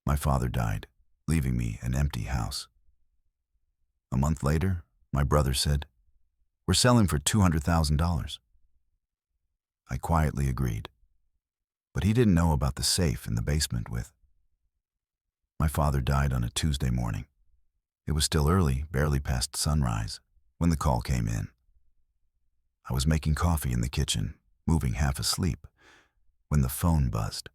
My father died, leaving me an empty house. A month later, my brother said, "We're selling for $200,000. I quietly agreed, but he didn't know about the safe in the basement with. My father died on a Tuesday morning. It was still early, barely past sunrise, when the call came in. I was making coffee in the kitchen, moving half asleep, when the phone buzzed.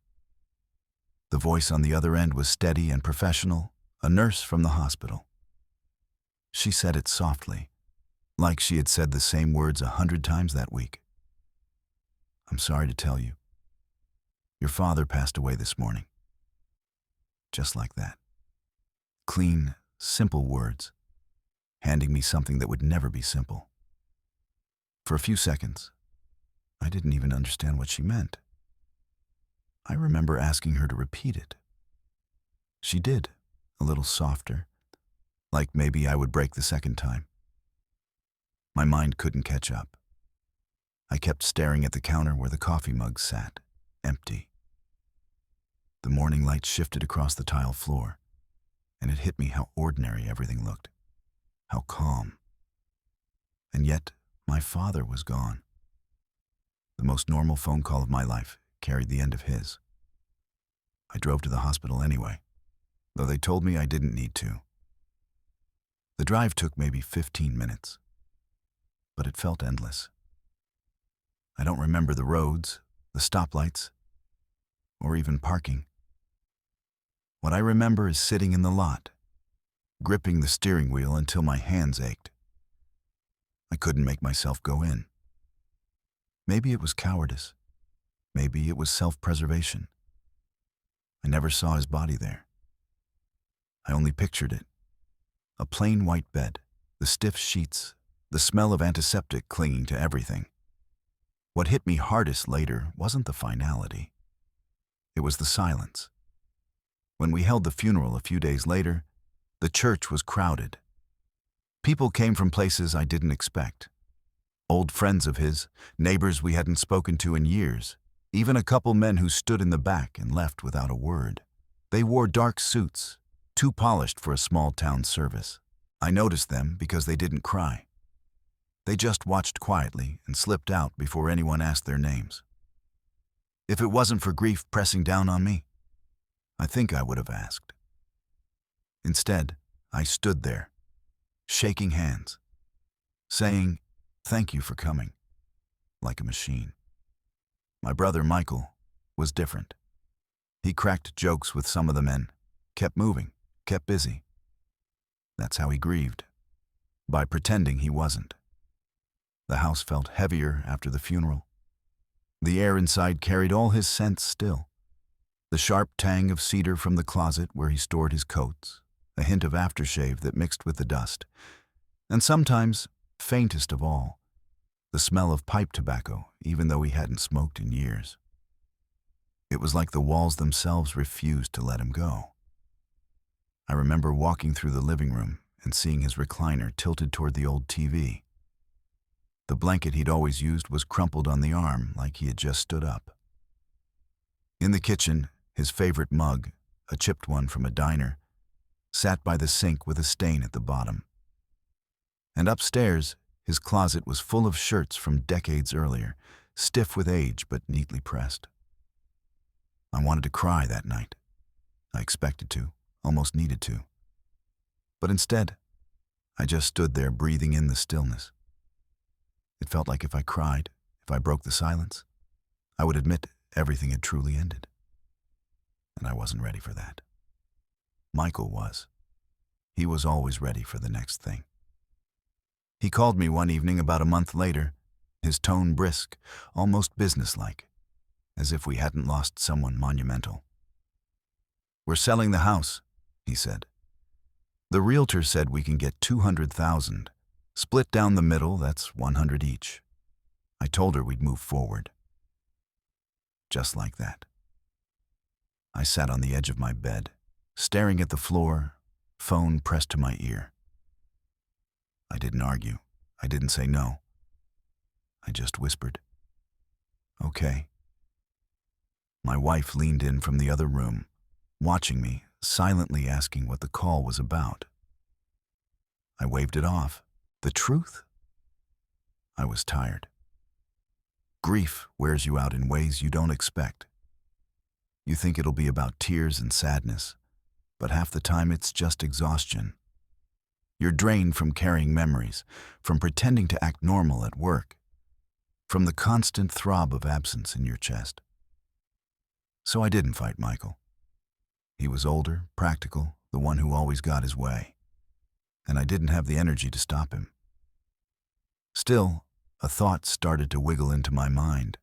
The voice on the other end was steady and professional, a nurse from the hospital. She said it softly, like she had said the same words 100 times that week. "I'm sorry to tell you, your father passed away this morning." Just like that. Clean, simple words, handing me something that would never be simple. For a few seconds, I didn't even understand what she meant. I remember asking her to repeat it. She did, a little softer, like maybe I would break the second time. My mind couldn't catch up. I kept staring at the counter where the coffee mug sat, empty. The morning light shifted across the tile floor, and it hit me how ordinary everything looked, how calm. And yet, my father was gone. The most normal phone call of my life carried the end of his. I drove to the hospital anyway, though they told me I didn't need to. The drive took maybe 15 minutes, but it felt endless. I don't remember the roads, the stoplights, or even parking. What I remember is sitting in the lot, gripping the steering wheel until my hands ached. I couldn't make myself go in. Maybe it was cowardice. Maybe it was self-preservation. I never saw his body there. I only pictured it. A plain white bed, the stiff sheets, the smell of antiseptic clinging to everything. What hit me hardest later wasn't the finality. It was the silence. When we held the funeral a few days later, the church was crowded. People came from places I didn't expect. Old friends of his, neighbors we hadn't spoken to in years, even a couple men who stood in the back and left without a word. They wore dark suits, too polished for a small-town service. I noticed them because they didn't cry. They just watched quietly and slipped out before anyone asked their names. If it wasn't for grief pressing down on me, I think I would have asked. Instead, I stood there, shaking hands, saying, "Thank you for coming," like a machine. My brother, Michael, was different. He cracked jokes with some of the men, kept moving, kept busy. That's how he grieved, by pretending he wasn't. The house felt heavier after the funeral. The air inside carried all his scents still. The sharp tang of cedar from the closet where he stored his coats, a hint of aftershave that mixed with the dust, and sometimes, faintest of all, the smell of pipe tobacco, even though he hadn't smoked in years. It was like the walls themselves refused to let him go. I remember walking through the living room and seeing his recliner tilted toward the old TV. The blanket he'd always used was crumpled on the arm like he had just stood up. In the kitchen, his favorite mug, a chipped one from a diner, sat by the sink with a stain at the bottom. And upstairs, his closet was full of shirts from decades earlier, stiff with age but neatly pressed. I wanted to cry that night. I expected to, almost needed to. But instead, I just stood there breathing in the stillness. It felt like if I cried, if I broke the silence, I would admit everything had truly ended. And I wasn't ready for that. Michael was. He was always ready for the next thing. He called me one evening about a month later, his tone brisk, almost businesslike, as if we hadn't lost someone monumental. "We're selling the house," he said. "The realtor said we can get $200,000. Split down the middle, that's $100 each. I told her we'd move forward." Just like that. I sat on the edge of my bed, staring at the floor, phone pressed to my ear. I didn't argue. I didn't say no. I just whispered, "Okay." My wife leaned in from the other room, watching me, silently asking what the call was about. I waved it off. The truth? I was tired. Grief wears you out in ways you don't expect. You think it'll be about tears and sadness, but half the time it's just exhaustion. You're drained from carrying memories, from pretending to act normal at work, from the constant throb of absence in your chest. So I didn't fight Michael. He was older, practical, the one who always got his way, and I didn't have the energy to stop him. Still, a thought started to wiggle into my mind.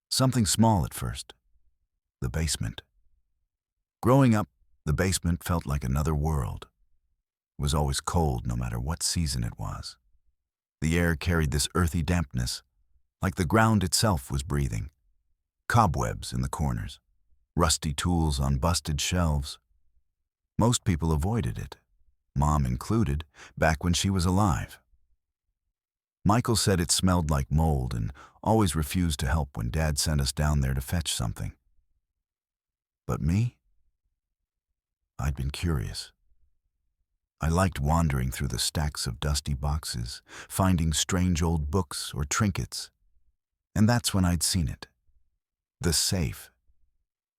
Something small at first. The basement. Growing up, the basement felt like another world. It was always cold no matter what season it was. The air carried this earthy dampness, like the ground itself was breathing. Cobwebs in the corners, rusty tools on busted shelves. Most people avoided it, Mom included, back when she was alive. Michael said it smelled like mold and always refused to help when Dad sent us down there to fetch something. But me? I'd been curious. I liked wandering through the stacks of dusty boxes, finding strange old books or trinkets. And that's when I'd seen it. The safe.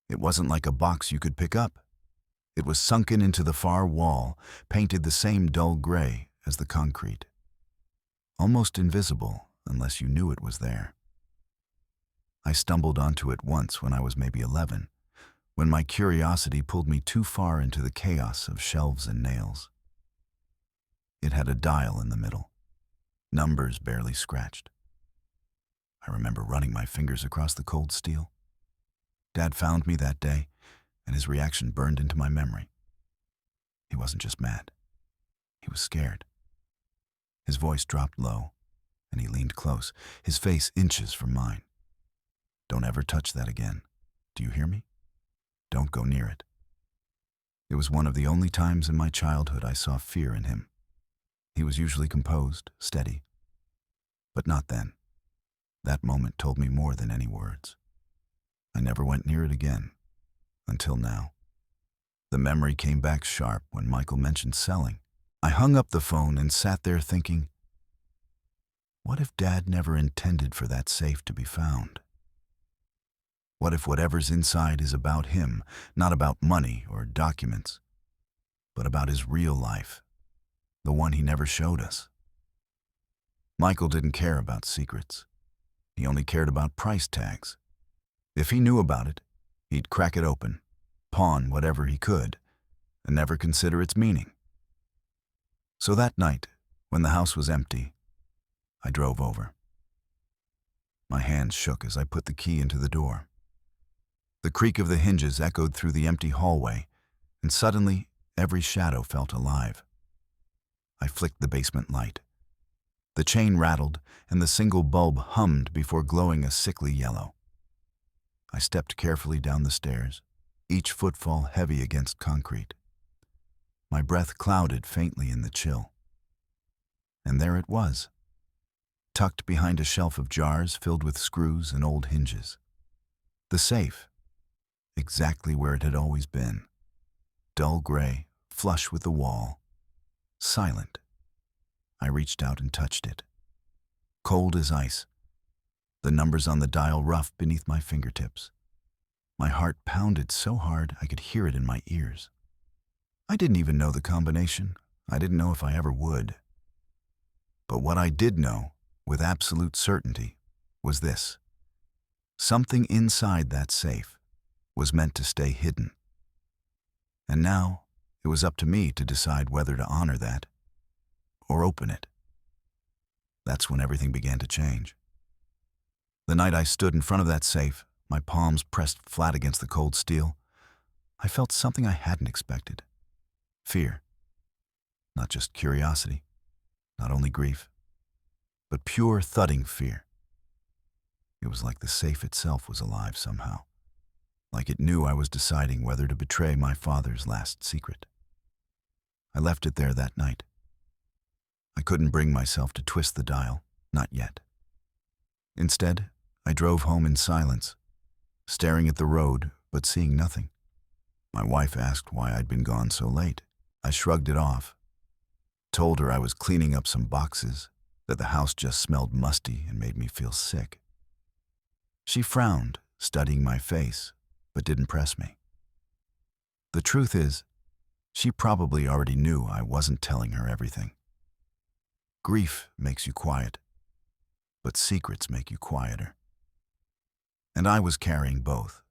It wasn't like a box you could pick up. It was sunken into the far wall, painted the same dull gray as the concrete. Almost invisible unless you knew it was there. I stumbled onto it once when I was maybe 11, when my curiosity pulled me too far into the chaos of shelves and nails. It had a dial in the middle, numbers barely scratched. I remember running my fingers across the cold steel. Dad found me that day, and his reaction burned into my memory. He wasn't just mad. He was scared. His voice dropped low, and he leaned close, his face inches from mine. "Don't ever touch that again. Do you hear me? Don't go near it." It was one of the only times in my childhood I saw fear in him. He was usually composed, steady. But not then. That moment told me more than any words. I never went near it again, until now. The memory came back sharp when Michael mentioned selling. I hung up the phone and sat there thinking, what if Dad never intended for that safe to be found? What if whatever's inside is about him, not about money or documents, but about his real life, the one he never showed us? Michael didn't care about secrets. He only cared about price tags. If he knew about it, he'd crack it open, pawn whatever he could, and never consider its meaning. So that night, when the house was empty, I drove over. My hands shook as I put the key into the door. The creak of the hinges echoed through the empty hallway, and suddenly every shadow felt alive. I flicked the basement light. The chain rattled, and the single bulb hummed before glowing a sickly yellow. I stepped carefully down the stairs, each footfall heavy against concrete. My breath clouded faintly in the chill. And there it was, tucked behind a shelf of jars filled with screws and old hinges. The safe, exactly where it had always been. Dull gray, flush with the wall, silent. I reached out and touched it. Cold as ice, the numbers on the dial rough beneath my fingertips. My heart pounded so hard I could hear it in my ears. I didn't even know the combination. I didn't know if I ever would. But what I did know, with absolute certainty, was this. Something inside that safe was meant to stay hidden. And now, it was up to me to decide whether to honor that or open it. That's when everything began to change. The night I stood in front of that safe, my palms pressed flat against the cold steel, I felt something I hadn't expected. Fear. Not just curiosity, not only grief, but pure thudding fear. It was like the safe itself was alive somehow, like it knew I was deciding whether to betray my father's last secret. I left it there that night. I couldn't bring myself to twist the dial, not yet. Instead, I drove home in silence, staring at the road but seeing nothing. My wife asked why I'd been gone so late. I shrugged it off, told her I was cleaning up some boxes, that the house just smelled musty and made me feel sick. She frowned, studying my face, but didn't press me. The truth is, she probably already knew I wasn't telling her everything. Grief makes you quiet, but secrets make you quieter. And I was carrying both.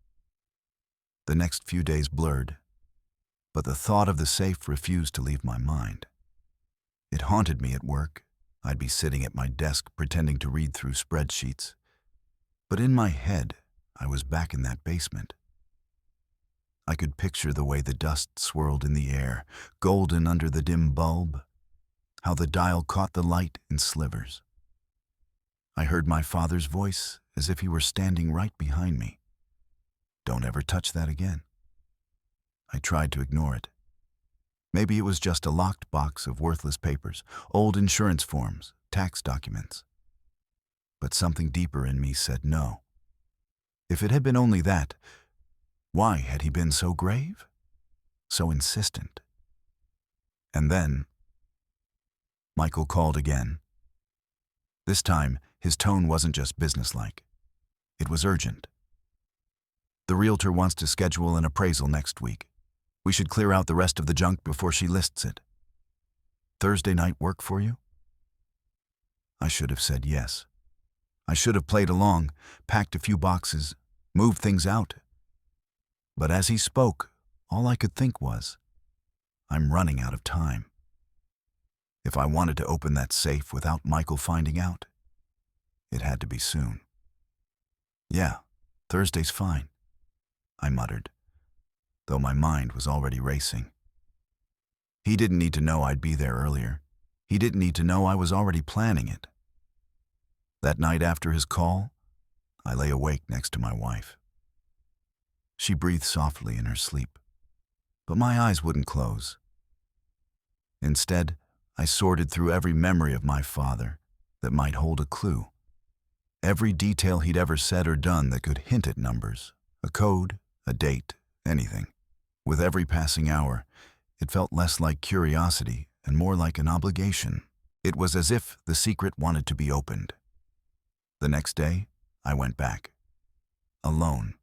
The next few days blurred, but the thought of the safe refused to leave my mind. It haunted me at work. I'd be sitting at my desk pretending to read through spreadsheets. But in my head, I was back in that basement. I could picture the way the dust swirled in the air, golden under the dim bulb, how the dial caught the light in slivers. I heard my father's voice as if he were standing right behind me. Don't ever touch that again. I tried to ignore it. Maybe it was just a locked box of worthless papers, old insurance forms, tax documents. But something deeper in me said no. If it had been only that, why had he been so grave? So insistent? And then, Michael called again. This time, his tone wasn't just businesslike. It was urgent. The realtor wants to schedule an appraisal next week. We should clear out the rest of the junk before she lists it. Thursday night work for you? I should have said yes. I should have played along, packed a few boxes, moved things out. But as he spoke, all I could think was, I'm running out of time. If I wanted to open that safe without Michael finding out, it had to be soon. Yeah, Thursday's fine, I muttered, though my mind was already racing. He didn't need to know I'd be there earlier. He didn't need to know I was already planning it. That night after his call, I lay awake next to my wife. She breathed softly in her sleep, but my eyes wouldn't close. Instead, I sorted through every memory of my father that might hold a clue. Every detail he'd ever said or done that could hint at numbers, a code, a date, anything. With every passing hour, it felt less like curiosity and more like an obligation. It was as if the secret wanted to be opened. The next day, I went back. Alone.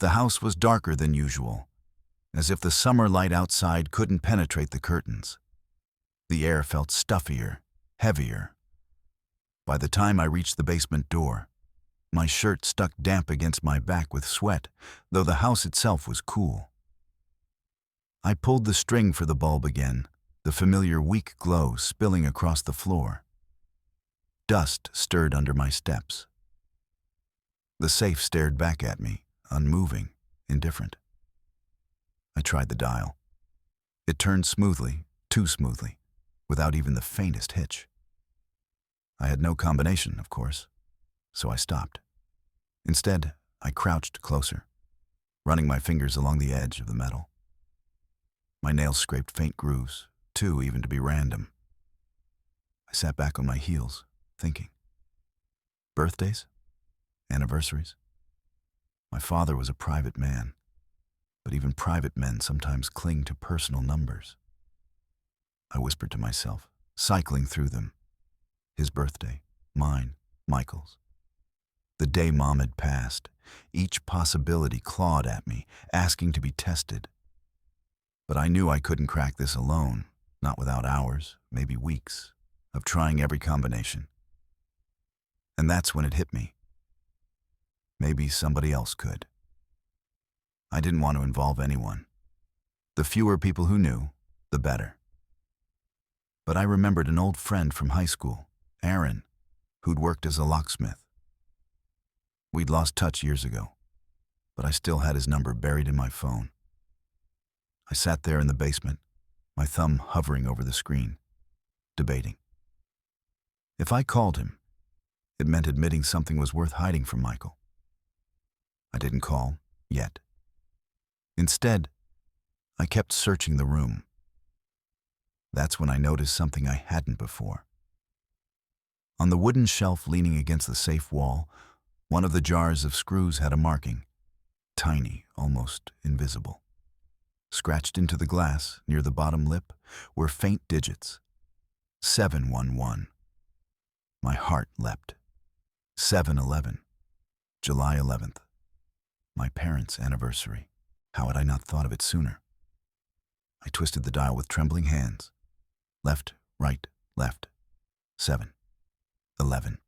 The house was darker than usual, as if the summer light outside couldn't penetrate the curtains. The air felt stuffier, heavier. By the time I reached the basement door, my shirt stuck damp against my back with sweat, though the house itself was cool. I pulled the string for the bulb again, the familiar weak glow spilling across the floor. Dust stirred under my steps. The safe stared back at me, unmoving, indifferent. I tried the dial. It turned smoothly, too smoothly, without even the faintest hitch. I had no combination, of course, so I stopped. Instead, I crouched closer, running my fingers along the edge of the metal. My nails scraped faint grooves, too even to be random. I sat back on my heels, thinking. Birthdays? Anniversaries? My father was a private man, but even private men sometimes cling to personal numbers. I whispered to myself, cycling through them. His birthday, mine, Michael's. The day Mom had passed, each possibility clawed at me, asking to be tested. But I knew I couldn't crack this alone, not without hours, maybe weeks, of trying every combination. And that's when it hit me. Maybe somebody else could. I didn't want to involve anyone. The fewer people who knew, the better. But I remembered an old friend from high school, Aaron, who'd worked as a locksmith. We'd lost touch years ago, but I still had his number buried in my phone. I sat there in the basement, my thumb hovering over the screen, debating. If I called him, it meant admitting something was worth hiding from Michael. I didn't call, yet. Instead, I kept searching the room. That's when I noticed something I hadn't before. On the wooden shelf leaning against the safe wall, one of the jars of screws had a marking, tiny, almost invisible. Scratched into the glass near the bottom lip were faint digits. 711. My heart leapt. 7/11. July 11th. My parents' anniversary. How had I not thought of it sooner? I twisted the dial with trembling hands. Left, right, left. 7/11.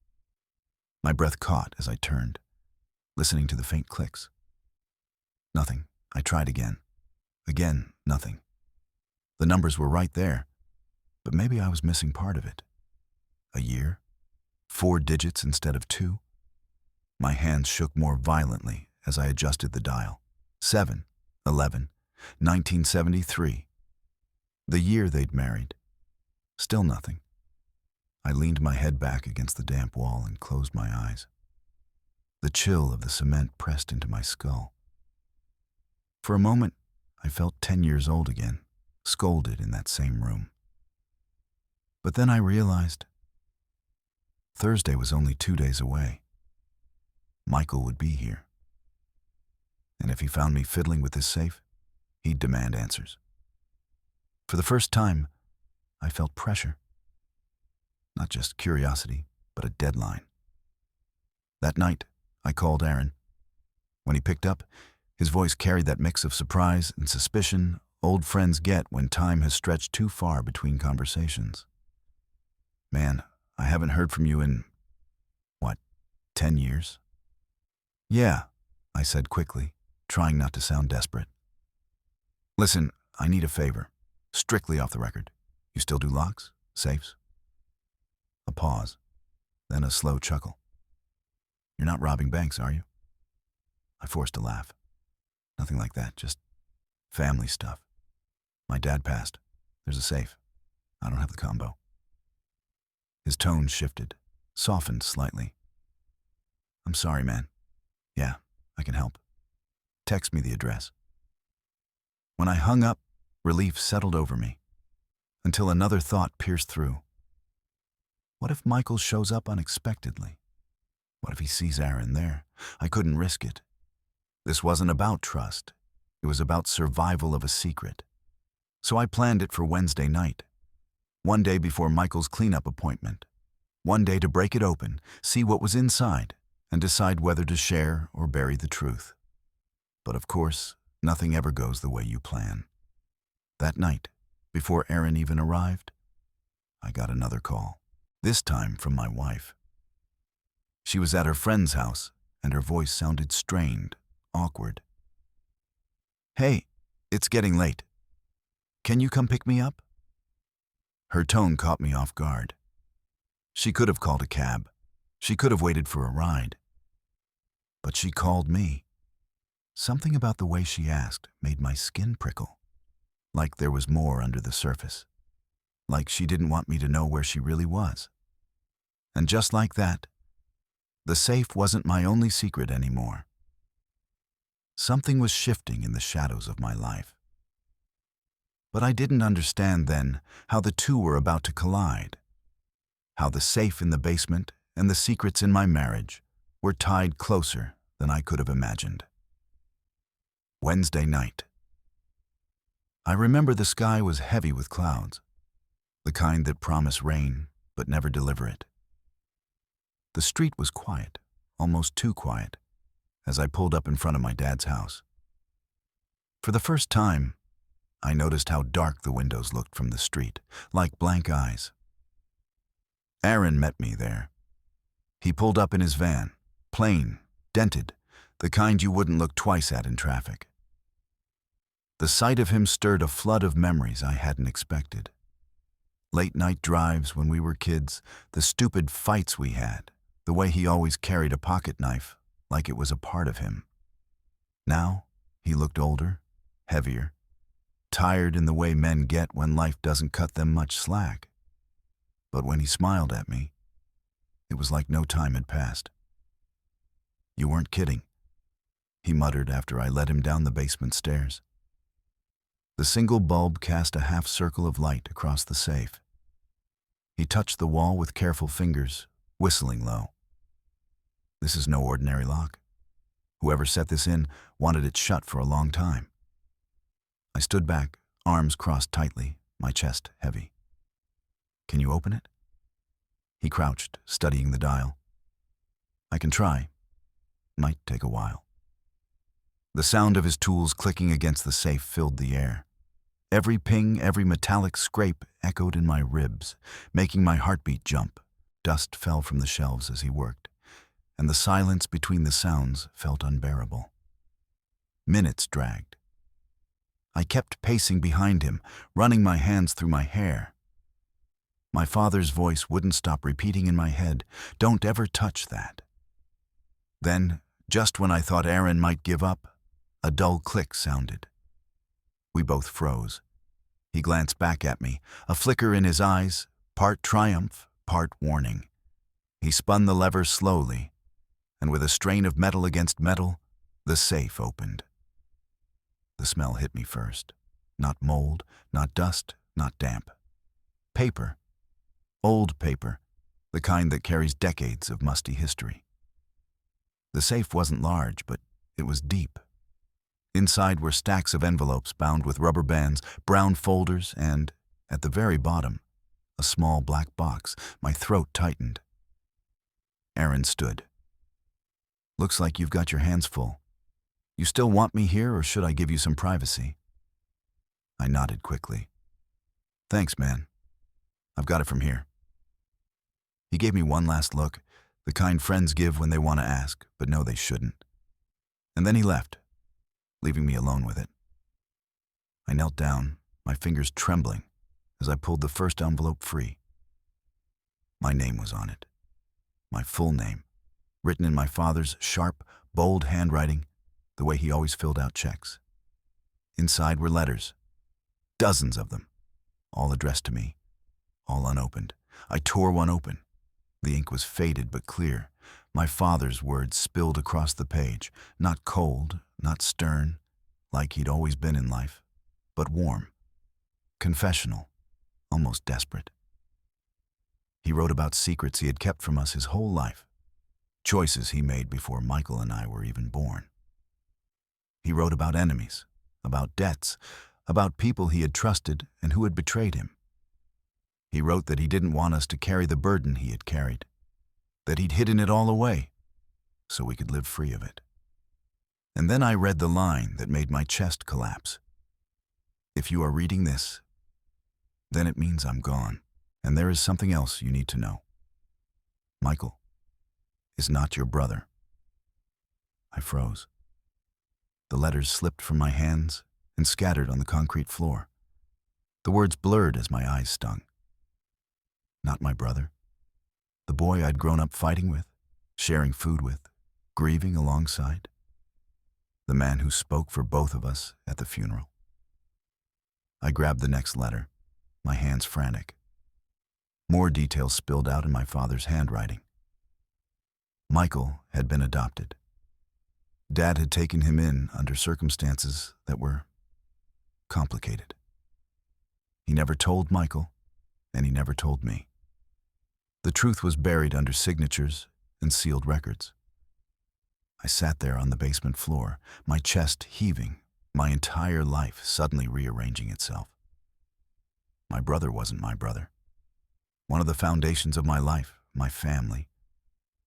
My breath caught as I turned, listening to the faint clicks. Nothing. I tried again. Again, nothing. The numbers were right there, but maybe I was missing part of it. A year? 4 digits instead of 2? My hands shook more violently as I adjusted the dial. 7/11, 1973. The year they'd married. Still nothing. I leaned my head back against the damp wall and closed my eyes. The chill of the cement pressed into my skull. For a moment, I felt 10 years old again, scolded in that same room. But then I realized Thursday was only 2 days away. Michael would be here. And if he found me fiddling with his safe, he'd demand answers. For the first time, I felt pressure. Not just curiosity, but a deadline. That night, I called Aaron. When he picked up, his voice carried that mix of surprise and suspicion old friends get when time has stretched too far between conversations. Man, I haven't heard from you in, 10 years? Yeah, I said quickly, trying not to sound desperate. Listen, I need a favor. Strictly off the record. You still do locks? Safes? A pause, then a slow chuckle. You're not robbing banks, are you? I forced a laugh. Nothing like that, just family stuff. My dad passed. There's a safe. I don't have the combo. His tone shifted, softened slightly. I'm sorry, man. Yeah, I can help. Text me the address. When I hung up, relief settled over me, until another thought pierced through. What if Michael shows up unexpectedly? What if he sees Aaron there? I couldn't risk it. This wasn't about trust. It was about survival of a secret. So I planned it for Wednesday night. One day before Michael's cleanup appointment. One day to break it open, see what was inside, and decide whether to share or bury the truth. But of course, nothing ever goes the way you plan. That night, before Aaron even arrived, I got another call. This time from my wife. She was at her friend's house, and her voice sounded strained, awkward. Hey, it's getting late. Can you come pick me up? Her tone caught me off guard. She could have called a cab. She could have waited for a ride. But she called me. Something about the way she asked made my skin prickle. Like there was more under the surface. Like she didn't want me to know where she really was. And just like that, the safe wasn't my only secret anymore. Something was shifting in the shadows of my life. But I didn't understand then how the two were about to collide. How the safe in the basement and the secrets in my marriage were tied closer than I could have imagined. Wednesday night. I remember the sky was heavy with clouds, the kind that promise rain but never deliver it. The street was quiet, almost too quiet, as I pulled up in front of my dad's house. For the first time, I noticed how dark the windows looked from the street, like blank eyes. Aaron met me there. He pulled up in his van, plain, dented, the kind you wouldn't look twice at in traffic. The sight of him stirred a flood of memories I hadn't expected. Late-night drives when we were kids, the stupid fights we had, the way he always carried a pocket knife, like it was a part of him. Now, he looked older, heavier, tired in the way men get when life doesn't cut them much slack. But when he smiled at me, it was like no time had passed. You weren't kidding, he muttered after I led him down the basement stairs. The single bulb cast a half circle of light across the safe. He touched the wall with careful fingers, whistling low. This is no ordinary lock. Whoever set this in wanted it shut for a long time. I stood back, arms crossed tightly, my chest heavy. "Can you open it?" He crouched, studying the dial. "I can try. Might take a while." The sound of his tools clicking against the safe filled the air. Every ping, every metallic scrape echoed in my ribs, making my heartbeat jump. Dust fell from the shelves as he worked, and the silence between the sounds felt unbearable. Minutes dragged. I kept pacing behind him, running my hands through my hair. My father's voice wouldn't stop repeating in my head, "Don't ever touch that." Then, just when I thought Aaron might give up, a dull click sounded. We both froze. He glanced back at me, a flicker in his eyes, part triumph, part warning. He spun the lever slowly, and with a strain of metal against metal, the safe opened. The smell hit me first. Not mold, not dust, not damp. Paper. Old paper, the kind that carries decades of musty history. The safe wasn't large, but it was deep. Inside were stacks of envelopes bound with rubber bands, brown folders, and, at the very bottom, a small black box. My throat tightened. Aaron stood. "Looks like you've got your hands full. You still want me here, or should I give you some privacy?" I nodded quickly. "Thanks, man. I've got it from here." He gave me one last look, the kind friends give when they want to ask, but know they shouldn't. And then he left, leaving me alone with it. I knelt down, my fingers trembling, as I pulled the first envelope free. My name was on it. My full name, written in my father's sharp, bold handwriting, the way he always filled out checks. Inside were letters, dozens of them, all addressed to me, all unopened. I tore one open. The ink was faded but clear. My father's words spilled across the page, not cold, not stern, like he'd always been in life, but warm, confessional, almost desperate. He wrote about secrets he had kept from us his whole life, choices he made before Michael and I were even born. He wrote about enemies, about debts, about people he had trusted and who had betrayed him. He wrote that he didn't want us to carry the burden he had carried, that he'd hidden it all away so we could live free of it. And then I read the line that made my chest collapse. "If you are reading this, then it means I'm gone, and there is something else you need to know. Michael is not your brother." I froze. The letters slipped from my hands and scattered on the concrete floor. The words blurred as my eyes stung. Not my brother. The boy I'd grown up fighting with, sharing food with, grieving alongside. The man who spoke for both of us at the funeral. I grabbed the next letter, my hands frantic. More details spilled out in my father's handwriting. Michael had been adopted. Dad had taken him in under circumstances that were complicated. He never told Michael, and he never told me. The truth was buried under signatures and sealed records. I sat there on the basement floor, my chest heaving, my entire life suddenly rearranging itself. My brother wasn't my brother. One of the foundations of my life, my family,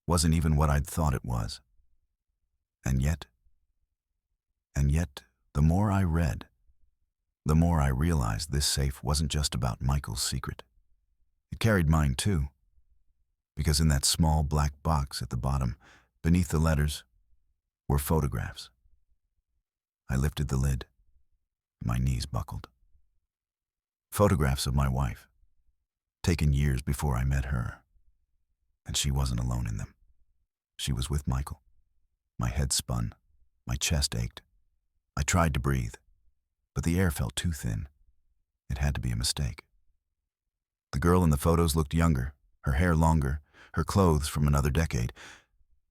wasn't even what I'd thought it was. And yet, the more I read, the more I realized this safe wasn't just about Michael's secret. It carried mine too. Because in that small black box at the bottom, beneath the letters, were photographs. I lifted the lid. My knees buckled. Photographs of my wife, taken years before I met her. And she wasn't alone in them. She was with Michael. My head spun. My chest ached. I tried to breathe, but the air felt too thin. It had to be a mistake. The girl in the photos looked younger, her hair longer, her clothes from another decade.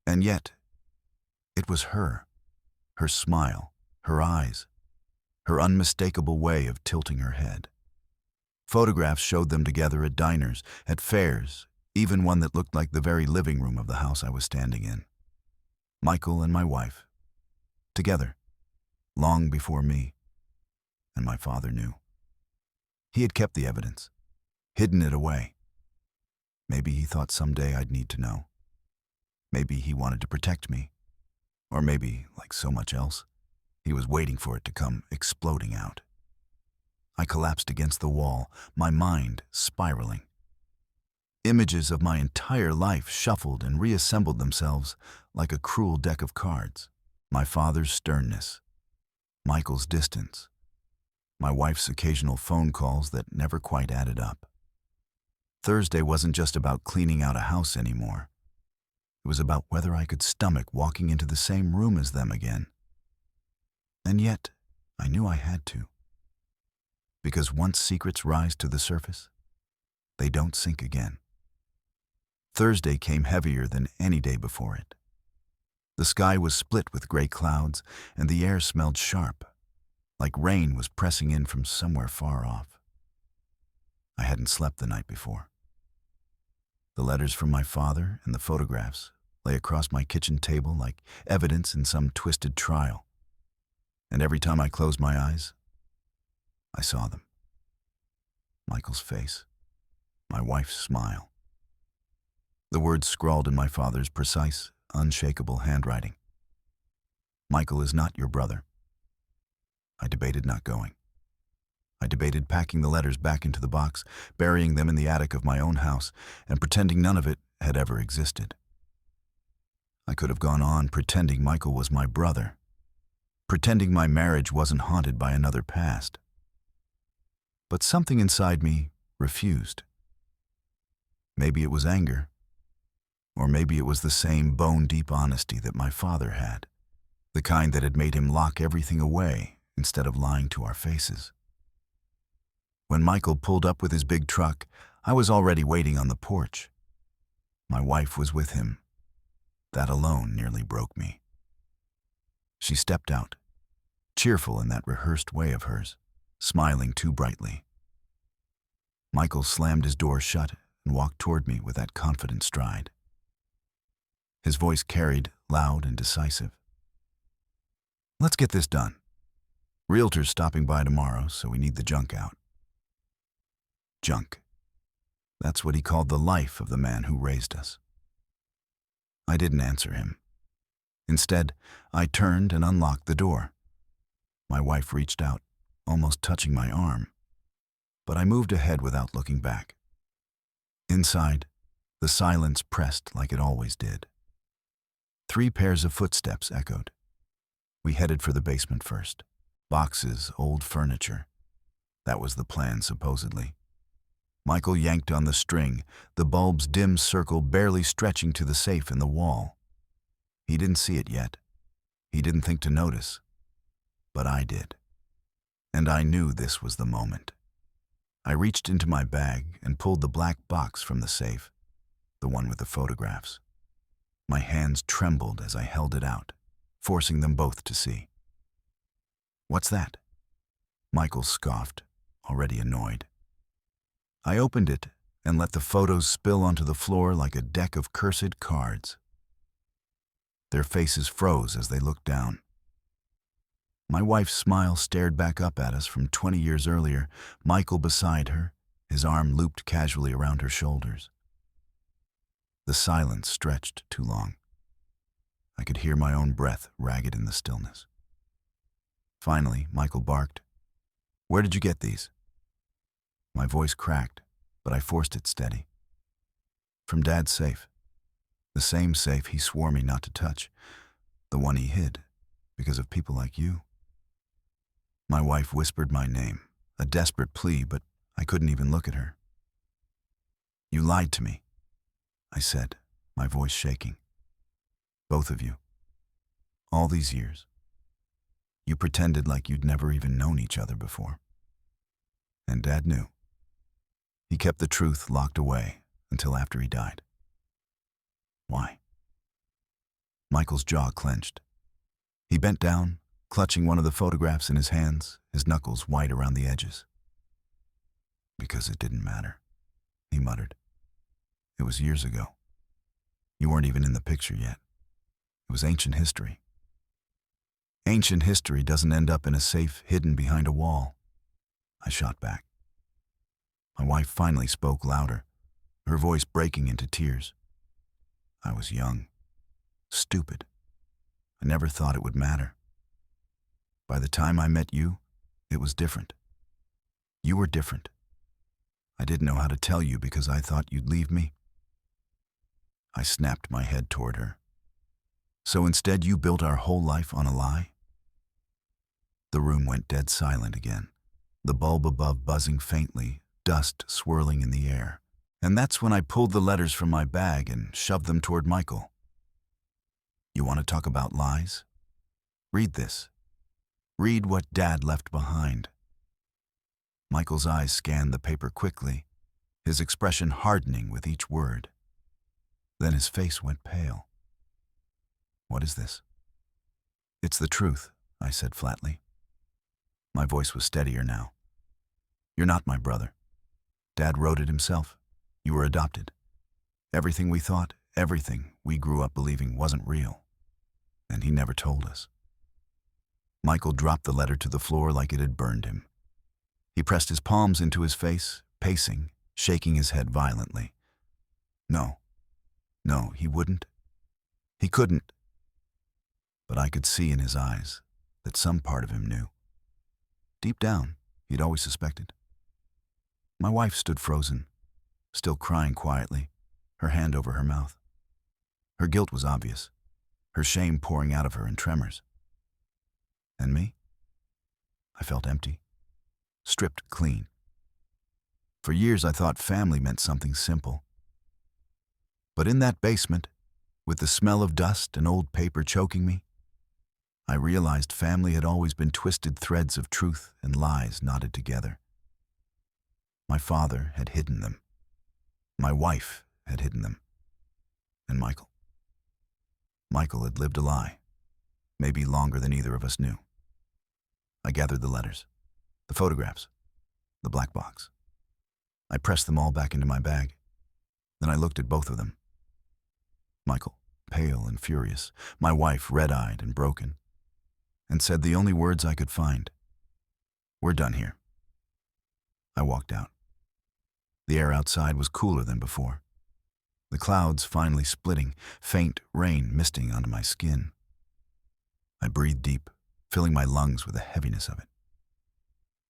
And yet, it was her smile, her eyes, her unmistakable way of tilting her head. Photographs showed them together at diners, at fairs, even one that looked like the very living room of the house I was standing in. Michael and my wife, together, long before me. and my father knew. He had kept the evidence, hidden it away. Maybe he thought someday I'd need to know. Maybe he wanted to protect me. Or maybe, like so much else, he was waiting for it to come exploding out. I collapsed against the wall, my mind spiraling. Images of my entire life shuffled and reassembled themselves like a cruel deck of cards. My father's sternness, Michael's distance, my wife's occasional phone calls that never quite added up. Thursday wasn't just about cleaning out a house anymore. It was about whether I could stomach walking into the same room as them again. And yet, I knew I had to. Because once secrets rise to the surface, they don't sink again. Thursday came heavier than any day before it. The sky was split with gray clouds, and the air smelled sharp, like rain was pressing in from somewhere far off. I hadn't slept the night before. The letters from my father and the photographs lay across my kitchen table like evidence in some twisted trial. And every time I closed my eyes, I saw them. Michael's face, my wife's smile. The words scrawled in my father's precise, unshakable handwriting. Michael is not your brother. I debated not going. I debated packing the letters back into the box, burying them in the attic of my own house, and pretending none of it had ever existed. I could have gone on pretending Michael was my brother, pretending my marriage wasn't haunted by another past. But something inside me refused. Maybe it was anger, or maybe it was the same bone-deep honesty that my father had, the kind that had made him lock everything away instead of lying to our faces. When Michael pulled up with his big truck, I was already waiting on the porch. My wife was with him. That alone nearly broke me. She stepped out, cheerful in that rehearsed way of hers, smiling too brightly. Michael slammed his door shut and walked toward me with that confident stride. His voice carried, loud and decisive. Let's get this done. Realtor's stopping by tomorrow, so we need the junk out. Junk. That's what he called the life of the man who raised us. I didn't answer him. Instead, I turned and unlocked the door. My wife reached out, almost touching my arm, but I moved ahead without looking back. Inside, the silence pressed like it always did. 3 pairs of footsteps echoed. We headed for the basement first. Boxes, old furniture. That was the plan, supposedly. Michael yanked on the string, the bulb's dim circle barely stretching to the safe in the wall. He didn't see it yet. He didn't think to notice. But I did. And I knew this was the moment. I reached into my bag and pulled the black box from the safe, the one with the photographs. My hands trembled as I held it out, forcing them both to see. What's that? Michael scoffed, already annoyed. I opened it and let the photos spill onto the floor like a deck of cursed cards. Their faces froze as they looked down. My wife's smile stared back up at us from 20 years earlier, Michael beside her, his arm looped casually around her shoulders. The silence stretched too long. I could hear my own breath ragged in the stillness. Finally, Michael barked, "Where did you get these?" My voice cracked, but I forced it steady. From Dad's safe. The same safe he swore me not to touch. The one he hid, because of people like you. My wife whispered my name, a desperate plea, but I couldn't even look at her. You lied to me, I said, my voice shaking. Both of you. All these years. You pretended like you'd never even known each other before. And Dad knew. He kept the truth locked away until after he died. Why? Michael's jaw clenched. He bent down, clutching one of the photographs in his hands, his knuckles white around the edges. Because it didn't matter, he muttered. It was years ago. You weren't even in the picture yet. It was ancient history. Ancient history doesn't end up in a safe hidden behind a wall. I shot back. My wife finally spoke louder, her voice breaking into tears. I was young, stupid. I never thought it would matter. By the time I met you, it was different. You were different. I didn't know how to tell you because I thought you'd leave me. I snapped my head toward her. So instead you built our whole life on a lie? The room went dead silent again, the bulb above buzzing faintly, dust swirling in the air. And that's when I pulled the letters from my bag and shoved them toward Michael. You want to talk about lies? Read this. Read what Dad left behind. Michael's eyes scanned the paper quickly, his expression hardening with each word. Then his face went pale. What is this? It's the truth, I said flatly. My voice was steadier now. You're not my brother. Dad wrote it himself. You were adopted. Everything we thought, everything we grew up believing wasn't real. And he never told us. Michael dropped the letter to the floor like it had burned him. He pressed his palms into his face, pacing, shaking his head violently. No, he wouldn't. He couldn't. But I could see in his eyes that some part of him knew. Deep down, he'd always suspected. My wife stood frozen, still crying quietly, her hand over her mouth. Her guilt was obvious, her shame pouring out of her in tremors. And me? I felt empty, stripped clean. For years I thought family meant something simple. But in that basement, with the smell of dust and old paper choking me, I realized family had always been twisted threads of truth and lies knotted together. My father had hidden them. My wife had hidden them. And Michael. Michael had lived a lie, maybe longer than either of us knew. I gathered the letters, the photographs, the black box. I pressed them all back into my bag. Then I looked at both of them. Michael, pale and furious, my wife red-eyed and broken, and said the only words I could find. We're done here. I walked out. The air outside was cooler than before. The clouds finally splitting, faint rain misting onto my skin. I breathed deep, filling my lungs with the heaviness of it.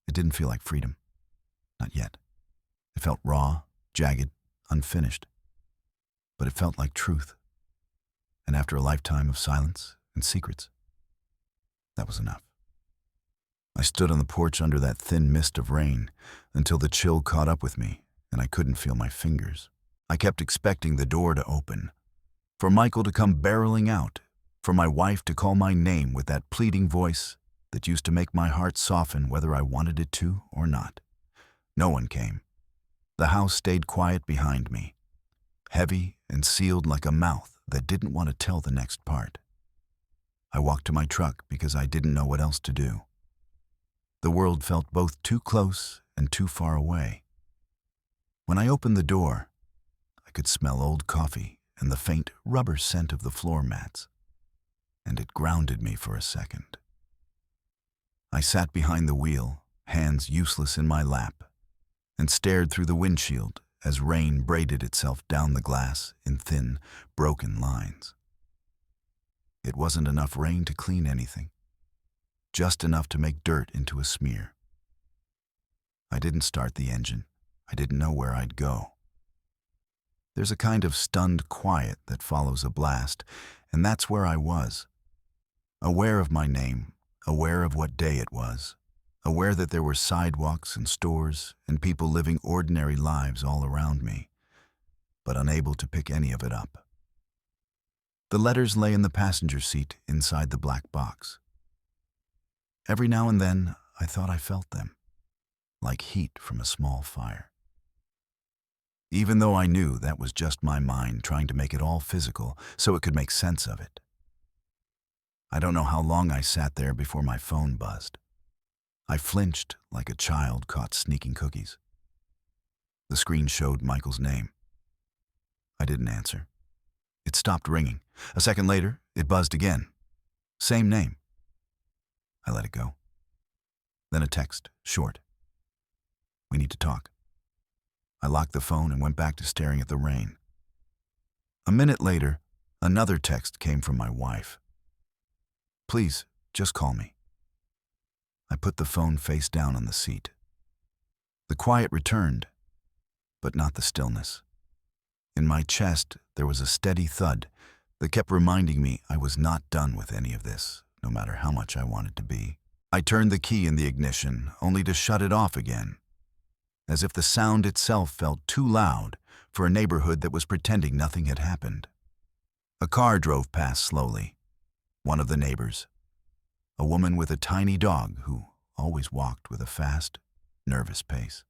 It didn't feel like freedom. Not yet. It felt raw, jagged, unfinished. But it felt like truth. And after a lifetime of silence and secrets, that was enough. I stood on the porch under that thin mist of rain until the chill caught up with me and I couldn't feel my fingers. I kept expecting the door to open, for Michael to come barreling out, for my wife to call my name with that pleading voice that used to make my heart soften whether I wanted it to or not. No one came. The house stayed quiet behind me, heavy and sealed like a mouth that didn't want to tell the next part. I walked to my truck because I didn't know what else to do. The world felt both too close and too far away. When I opened the door, I could smell old coffee and the faint rubber scent of the floor mats, and it grounded me for a second. I sat behind the wheel, hands useless in my lap, and stared through the windshield as rain braided itself down the glass in thin, broken lines. It wasn't enough rain to clean anything, just enough to make dirt into a smear. I didn't start the engine. I didn't know where I'd go. There's a kind of stunned quiet that follows a blast, and that's where I was. Aware of my name, aware of what day it was, aware that there were sidewalks and stores and people living ordinary lives all around me, but unable to pick any of it up. The letters lay in the passenger seat inside the black box. Every now and then, I thought I felt them, like heat from a small fire. Even though I knew that was just my mind trying to make it all physical so it could make sense of it. I don't know how long I sat there before my phone buzzed. I flinched like a child caught sneaking cookies. The screen showed Michael's name. I didn't answer. It stopped ringing. A second later, it buzzed again. Same name. I let it go. Then a text, short. We need to talk. I locked the phone and went back to staring at the rain. A minute later, another text came from my wife. Please, just call me. I put the phone face down on the seat. The quiet returned, but not the stillness. In my chest, there was a steady thud that kept reminding me I was not done with any of this, no matter how much I wanted to be. I turned the key in the ignition, only to shut it off again, as if the sound itself felt too loud for a neighborhood that was pretending nothing had happened. A car drove past slowly. One of the neighbors, a woman with a tiny dog who always walked with a fast, nervous pace.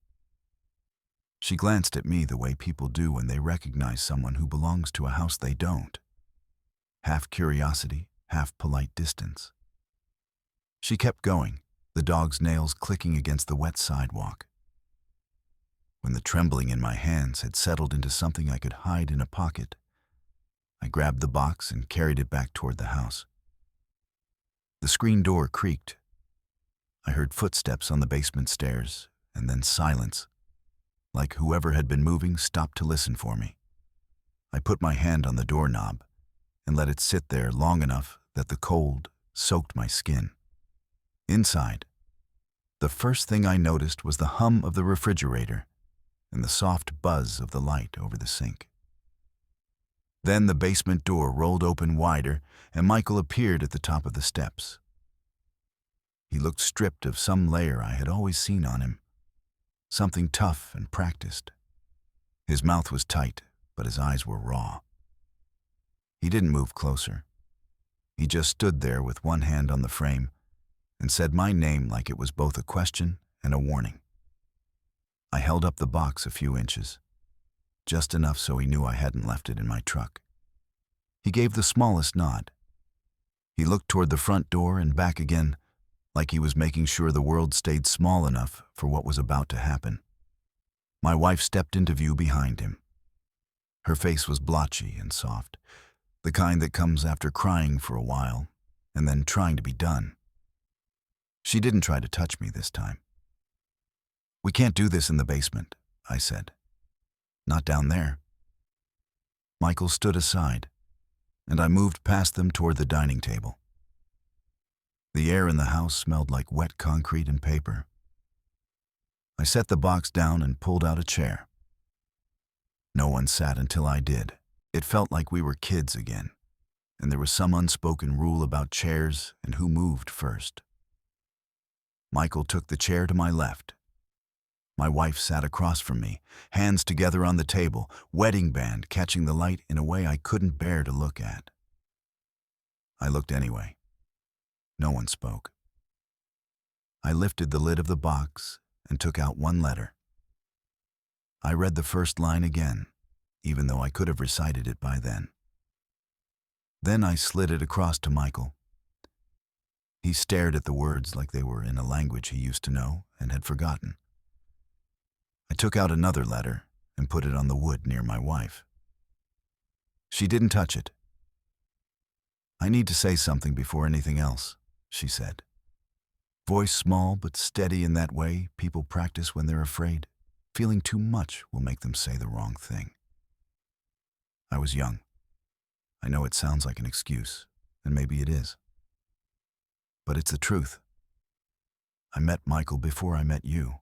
She glanced at me the way people do when they recognize someone who belongs to a house they don't. Half curiosity, half polite distance. She kept going, the dog's nails clicking against the wet sidewalk. When the trembling in my hands had settled into something I could hide in a pocket, I grabbed the box and carried it back toward the house. The screen door creaked. I heard footsteps on the basement stairs, and then silence, like whoever had been moving stopped to listen for me. I put my hand on the doorknob and let it sit there long enough that the cold soaked my skin. Inside, the first thing I noticed was the hum of the refrigerator and the soft buzz of the light over the sink. Then the basement door rolled open wider, and Michael appeared at the top of the steps. He looked stripped of some layer I had always seen on him, something tough and practiced. His mouth was tight, but his eyes were raw. He didn't move closer. He just stood there with one hand on the frame and said my name like it was both a question and a warning. I held up the box a few inches, just enough so he knew I hadn't left it in my truck. He gave the smallest nod. He looked toward the front door and back again, like he was making sure the world stayed small enough for what was about to happen. My wife stepped into view behind him. Her face was blotchy and soft, the kind that comes after crying for a while and then trying to be done. She didn't try to touch me this time. We can't do this in the basement, I said. Not down there. Michael stood aside, and I moved past them toward the dining table. The air in the house smelled like wet concrete and paper. I set the box down and pulled out a chair. No one sat until I did. It felt like we were kids again, and there was some unspoken rule about chairs and who moved first. Michael took the chair to my left. My wife sat across from me, hands together on the table, wedding band catching the light in a way I couldn't bear to look at. I looked anyway. No one spoke. I lifted the lid of the box and took out one letter. I read the first line again, even though I could have recited it by then. Then I slid it across to Michael. He stared at the words like they were in a language he used to know and had forgotten. I took out another letter and put it on the wood near my wife. She didn't touch it. I need to say something before anything else, she said. Voice small but steady in that way people practice when they're afraid. Feeling too much will make them say the wrong thing. I was young. I know it sounds like an excuse, and maybe it is. But it's the truth. I met Michael before I met you.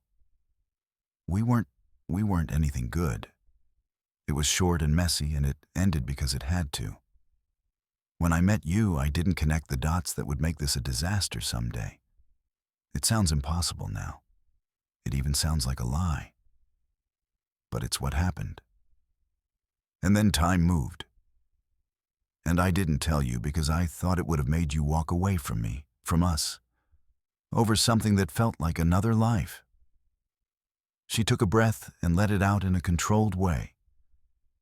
We weren't anything good. It was short and messy, and it ended because it had to. When I met you, I didn't connect the dots that would make this a disaster someday. It sounds impossible now. It even sounds like a lie. But it's what happened. And then time moved. And I didn't tell you because I thought it would have made you walk away from me, from us, over something that felt like another life. She took a breath and let it out in a controlled way,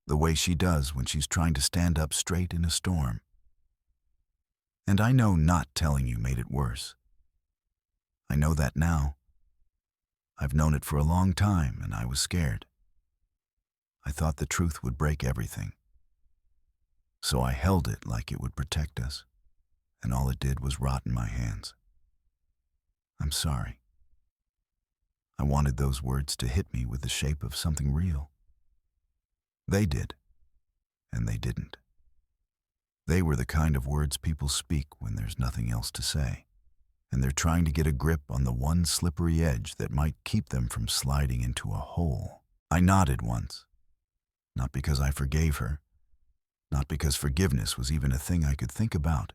the way she does when she's trying to stand up straight in a storm. And I know not telling you made it worse. I know that now. I've known it for a long time, and I was scared. I thought the truth would break everything. So I held it like it would protect us, and all it did was rot in my hands. I'm sorry. I wanted those words to hit me with the shape of something real. They did, and they didn't. They were the kind of words people speak when there's nothing else to say, and they're trying to get a grip on the one slippery edge that might keep them from sliding into a hole. I nodded once, not because I forgave her, not because forgiveness was even a thing I could think about,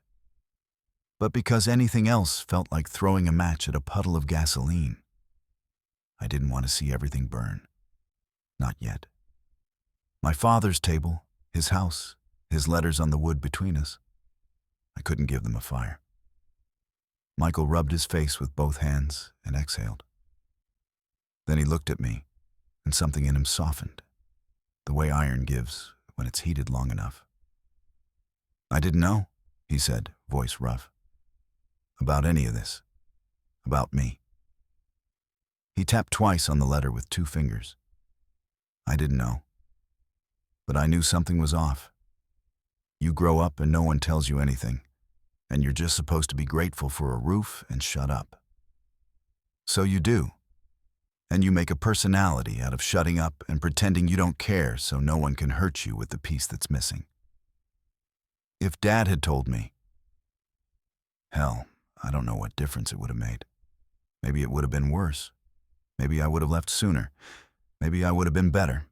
but because anything else felt like throwing a match at a puddle of gasoline. I didn't want to see everything burn. Not yet. My father's table, his house, his letters on the wood between us. I couldn't give them a fire. Michael rubbed his face with both hands and exhaled. Then he looked at me, and something in him softened, the way iron gives when it's heated long enough. "I didn't know," he said, voice rough, "about any of this. About me." He tapped twice on the letter with 2 fingers. "I didn't know. But I knew something was off. You grow up and no one tells you anything, and you're just supposed to be grateful for a roof and shut up. So you do. And you make a personality out of shutting up and pretending you don't care so no one can hurt you with the piece that's missing. If Dad had told me, hell, I don't know what difference it would have made. Maybe it would have been worse. Maybe I would have left sooner. Maybe I would have been better.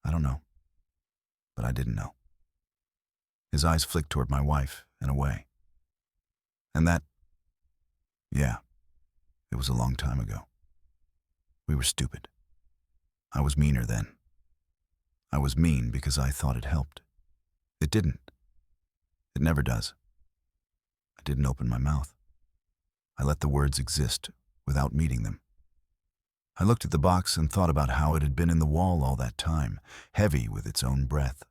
I don't know. But I didn't know." His eyes flicked toward my wife and away. And that, yeah, it was a long time ago. We were stupid. I was meaner then. I was mean because I thought it helped. It didn't. It never does. I didn't open my mouth. I let the words exist without meeting them. I looked at the box and thought about how it had been in the wall all that time, heavy with its own breath.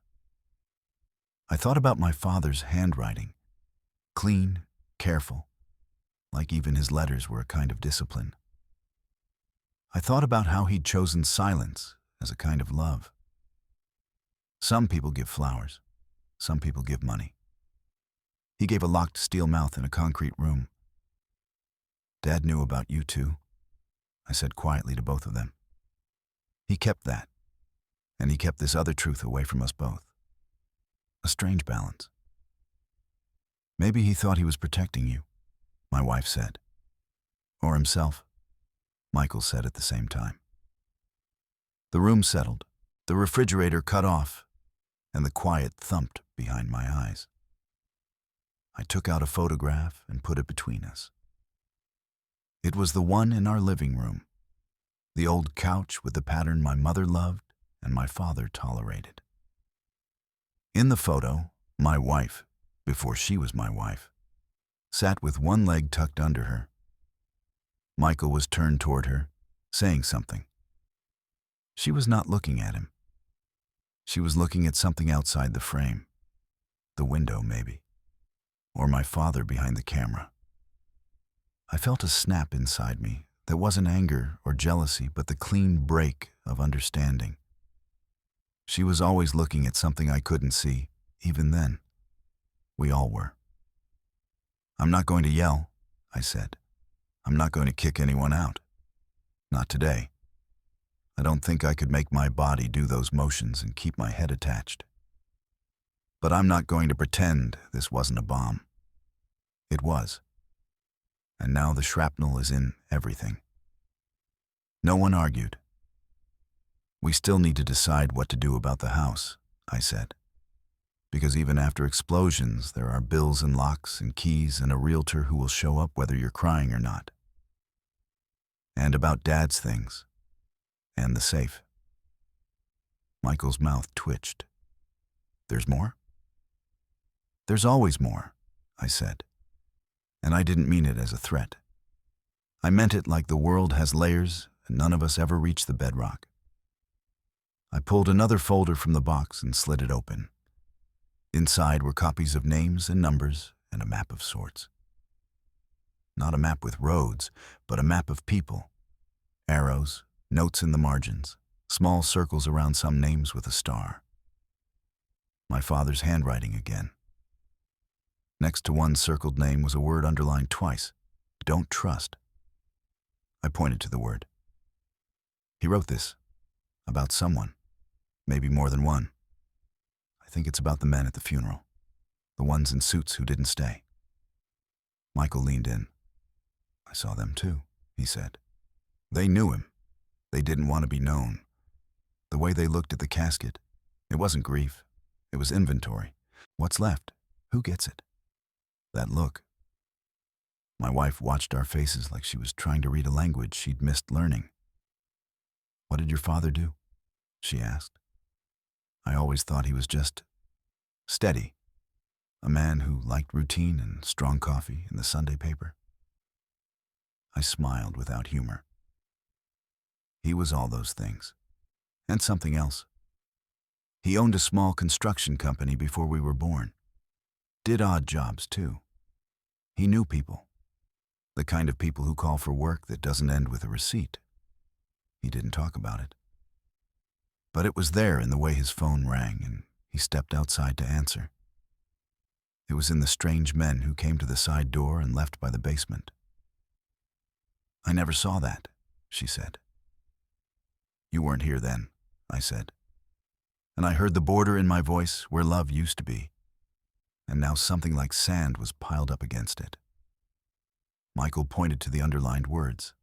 I thought about my father's handwriting, clean, careful, like even his letters were a kind of discipline. I thought about how he'd chosen silence as a kind of love. Some people give flowers, some people give money. He gave a locked steel mouth in a concrete room. "Dad knew about you too," I said quietly to both of them. "He kept that, and he kept this other truth away from us both. A strange balance." "Maybe he thought he was protecting you," my wife said. "Or himself," Michael said at the same time. The room settled, the refrigerator cut off, and the quiet thumped behind my eyes. I took out a photograph and put it between us. It was the one in our living room, the old couch with the pattern my mother loved and my father tolerated. In the photo, my wife, before she was my wife, sat with one leg tucked under her. Michael was turned toward her, saying something. She was not looking at him. She was looking at something outside the frame, the window maybe, or my father behind the camera. I felt a snap inside me that wasn't anger or jealousy, but the clean break of understanding. She was always looking at something I couldn't see, even then. We all were. "I'm not going to yell," I said. "I'm not going to kick anyone out. Not today. I don't think I could make my body do those motions and keep my head attached. But I'm not going to pretend this wasn't a bomb. It was. And now the shrapnel is in everything." No one argued. "We still need to decide what to do about the house," I said. "Because even after explosions, there are bills and locks and keys and a realtor who will show up whether you're crying or not. And about Dad's things. And the safe." Michael's mouth twitched. "There's more?" "There's always more," I said. And I didn't mean it as a threat. I meant it like the world has layers and none of us ever reach the bedrock. I pulled another folder from the box and slid it open. Inside were copies of names and numbers and a map of sorts. Not a map with roads, but a map of people. Arrows, notes in the margins, small circles around some names with a star. My father's handwriting again. Next to one circled name was a word underlined twice. "Don't trust." I pointed to the word. He wrote this about someone, maybe more than one. I think it's about the men at the funeral, the ones in suits who didn't stay. Michael leaned in. I saw them too, he said. They knew him. They didn't want to be known. The way they looked at the casket, it wasn't grief. It was inventory. What's left? Who gets it? That look. My wife watched our faces like she was trying to read a language she'd missed learning. What did your father do? She asked. I always thought he was just steady, a man who liked routine and strong coffee in the Sunday paper. I smiled without humor. He was all those things, and something else. He owned a small construction company before we were born. Did odd jobs, too. He knew people, the kind of people who call for work that doesn't end with a receipt. He didn't talk about it. But it was there in the way his phone rang, and he stepped outside to answer. It was in the strange men who came to the side door and left by the basement. I never saw that, she said. You weren't here then, I said. And I heard the border in my voice where love used to be, and now something like sand was piled up against it. Michael pointed to the underlined words.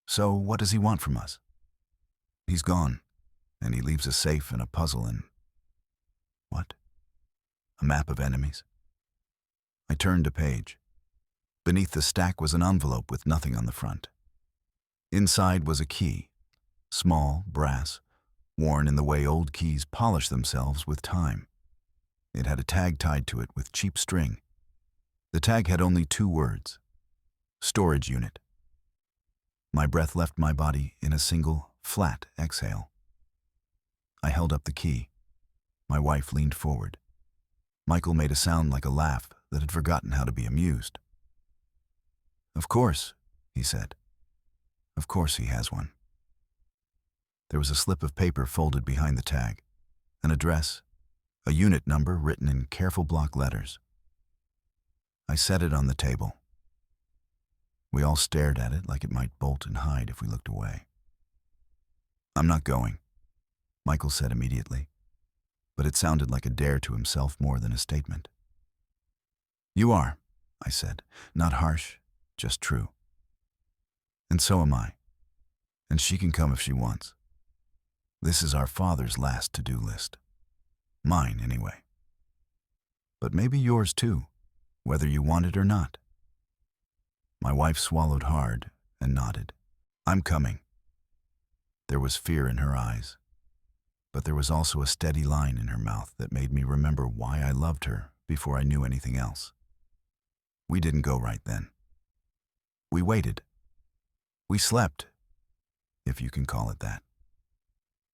So what does he want from us? He's gone, and he leaves a safe and a puzzle and... What? A map of enemies? I turned a page. Beneath the stack was an envelope with nothing on the front. Inside was a key, small, brass, worn in the way old keys polish themselves with time. It had a tag tied to it with cheap string. The tag had only 2 words: storage unit. My breath left my body in a single, flat exhale. I held up the key. My wife leaned forward. Michael made a sound like a laugh that had forgotten how to be amused. Of course, he said. Of course he has one. There was a slip of paper folded behind the tag, an address, a unit number written in careful block letters. I set it on the table. We all stared at it like it might bolt and hide if we looked away. I'm not going, Michael said immediately, but it sounded like a dare to himself more than a statement. You are, I said, not harsh, just true. And so am I, and she can come if she wants. This is our father's last to-do list. Mine, anyway. But maybe yours too, whether you want it or not. My wife swallowed hard and nodded. I'm coming. There was fear in her eyes, but there was also a steady line in her mouth that made me remember why I loved her before I knew anything else. We didn't go right then. We waited. We slept, if you can call it that.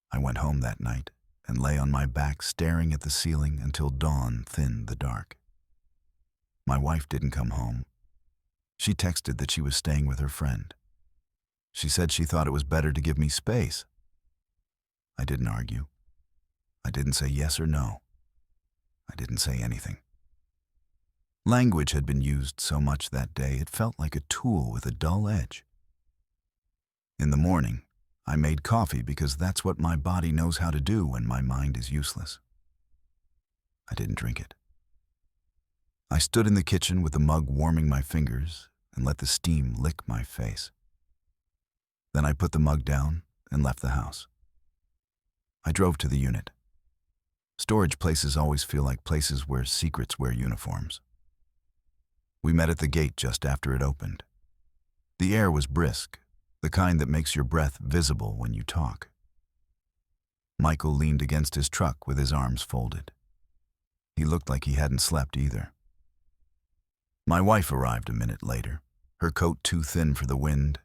I went home that night and lay on my back staring at the ceiling until dawn thinned the dark. My wife didn't come home. She texted that she was staying with her friend. She said she thought it was better to give me space. I didn't argue. I didn't say yes or no. I didn't say anything. Language had been used so much that day it felt like a tool with a dull edge. In the morning, I made coffee because that's what my body knows how to do when my mind is useless. I didn't drink it. I stood in the kitchen with the mug warming my fingers and let the steam lick my face. Then I put the mug down and left the house. I drove to the unit. Storage places always feel like places where secrets wear uniforms. We met at the gate just after it opened. The air was brisk, the kind that makes your breath visible when you talk. Michael leaned against his truck with his arms folded. He looked like he hadn't slept either. My wife arrived a minute later, her coat too thin for the wind,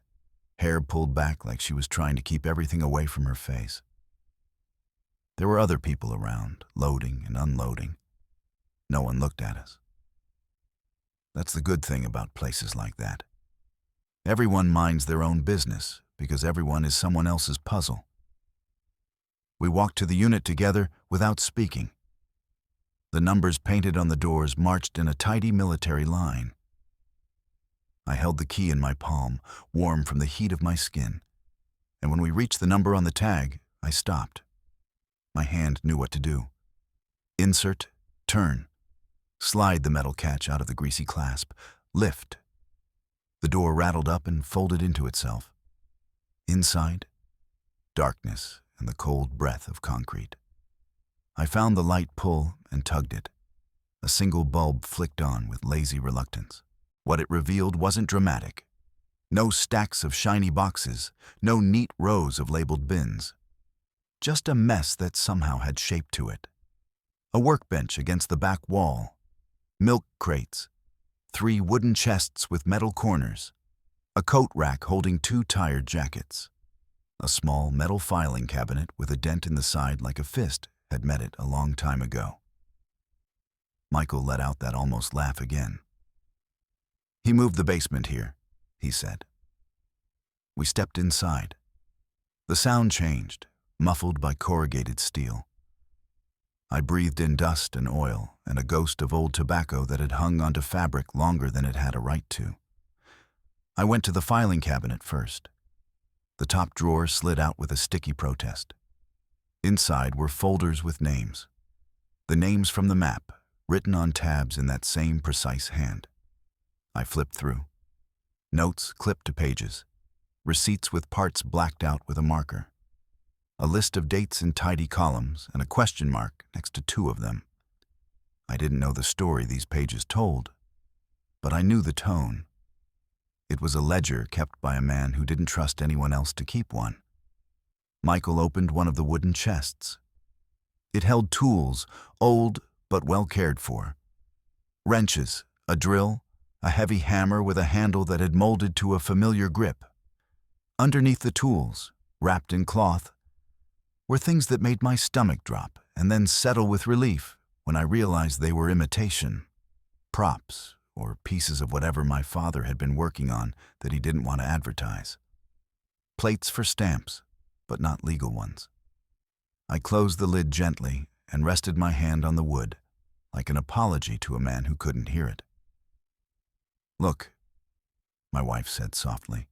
hair pulled back like she was trying to keep everything away from her face. There were other people around, loading and unloading. No one looked at us. That's the good thing about places like that. Everyone minds their own business because everyone is someone else's puzzle. We walked to the unit together without speaking. The numbers painted on the doors marched in a tidy military line. I held the key in my palm, warm from the heat of my skin, and when we reached the number on the tag, I stopped. My hand knew what to do. Insert, turn, slide the metal catch out of the greasy clasp, lift. The door rattled up and folded into itself. Inside, darkness and the cold breath of concrete. I found the light pull and tugged it. A single bulb flicked on with lazy reluctance. What it revealed wasn't dramatic. No stacks of shiny boxes, no neat rows of labeled bins. Just a mess that somehow had shape to it. A workbench against the back wall, milk crates, 3 wooden chests with metal corners, a coat rack holding 2 tired jackets. A small metal filing cabinet with a dent in the side like a fist had met it a long time ago. Michael let out that almost laugh again. "He moved the basement here," he said. We stepped inside. The sound changed, muffled by corrugated steel. I breathed in dust and oil and a ghost of old tobacco that had hung onto fabric longer than it had a right to. I went to the filing cabinet first. The top drawer slid out with a sticky protest. Inside were folders with names. The names from the map, written on tabs in that same precise hand. I flipped through. Notes clipped to pages. Receipts with parts blacked out with a marker. A list of dates in tidy columns and a question mark next to 2 of them. I didn't know the story these pages told, but I knew the tone. It was a ledger kept by a man who didn't trust anyone else to keep one. Michael opened one of the wooden chests. It held tools, old but well cared for. Wrenches, a drill, a heavy hammer with a handle that had molded to a familiar grip. Underneath the tools, wrapped in cloth, were things that made my stomach drop and then settle with relief when I realized they were imitation, props, or pieces of whatever my father had been working on that he didn't want to advertise. Plates for stamps, but not legal ones. I closed the lid gently and rested my hand on the wood, like an apology to a man who couldn't hear it. "Look," my wife said softly.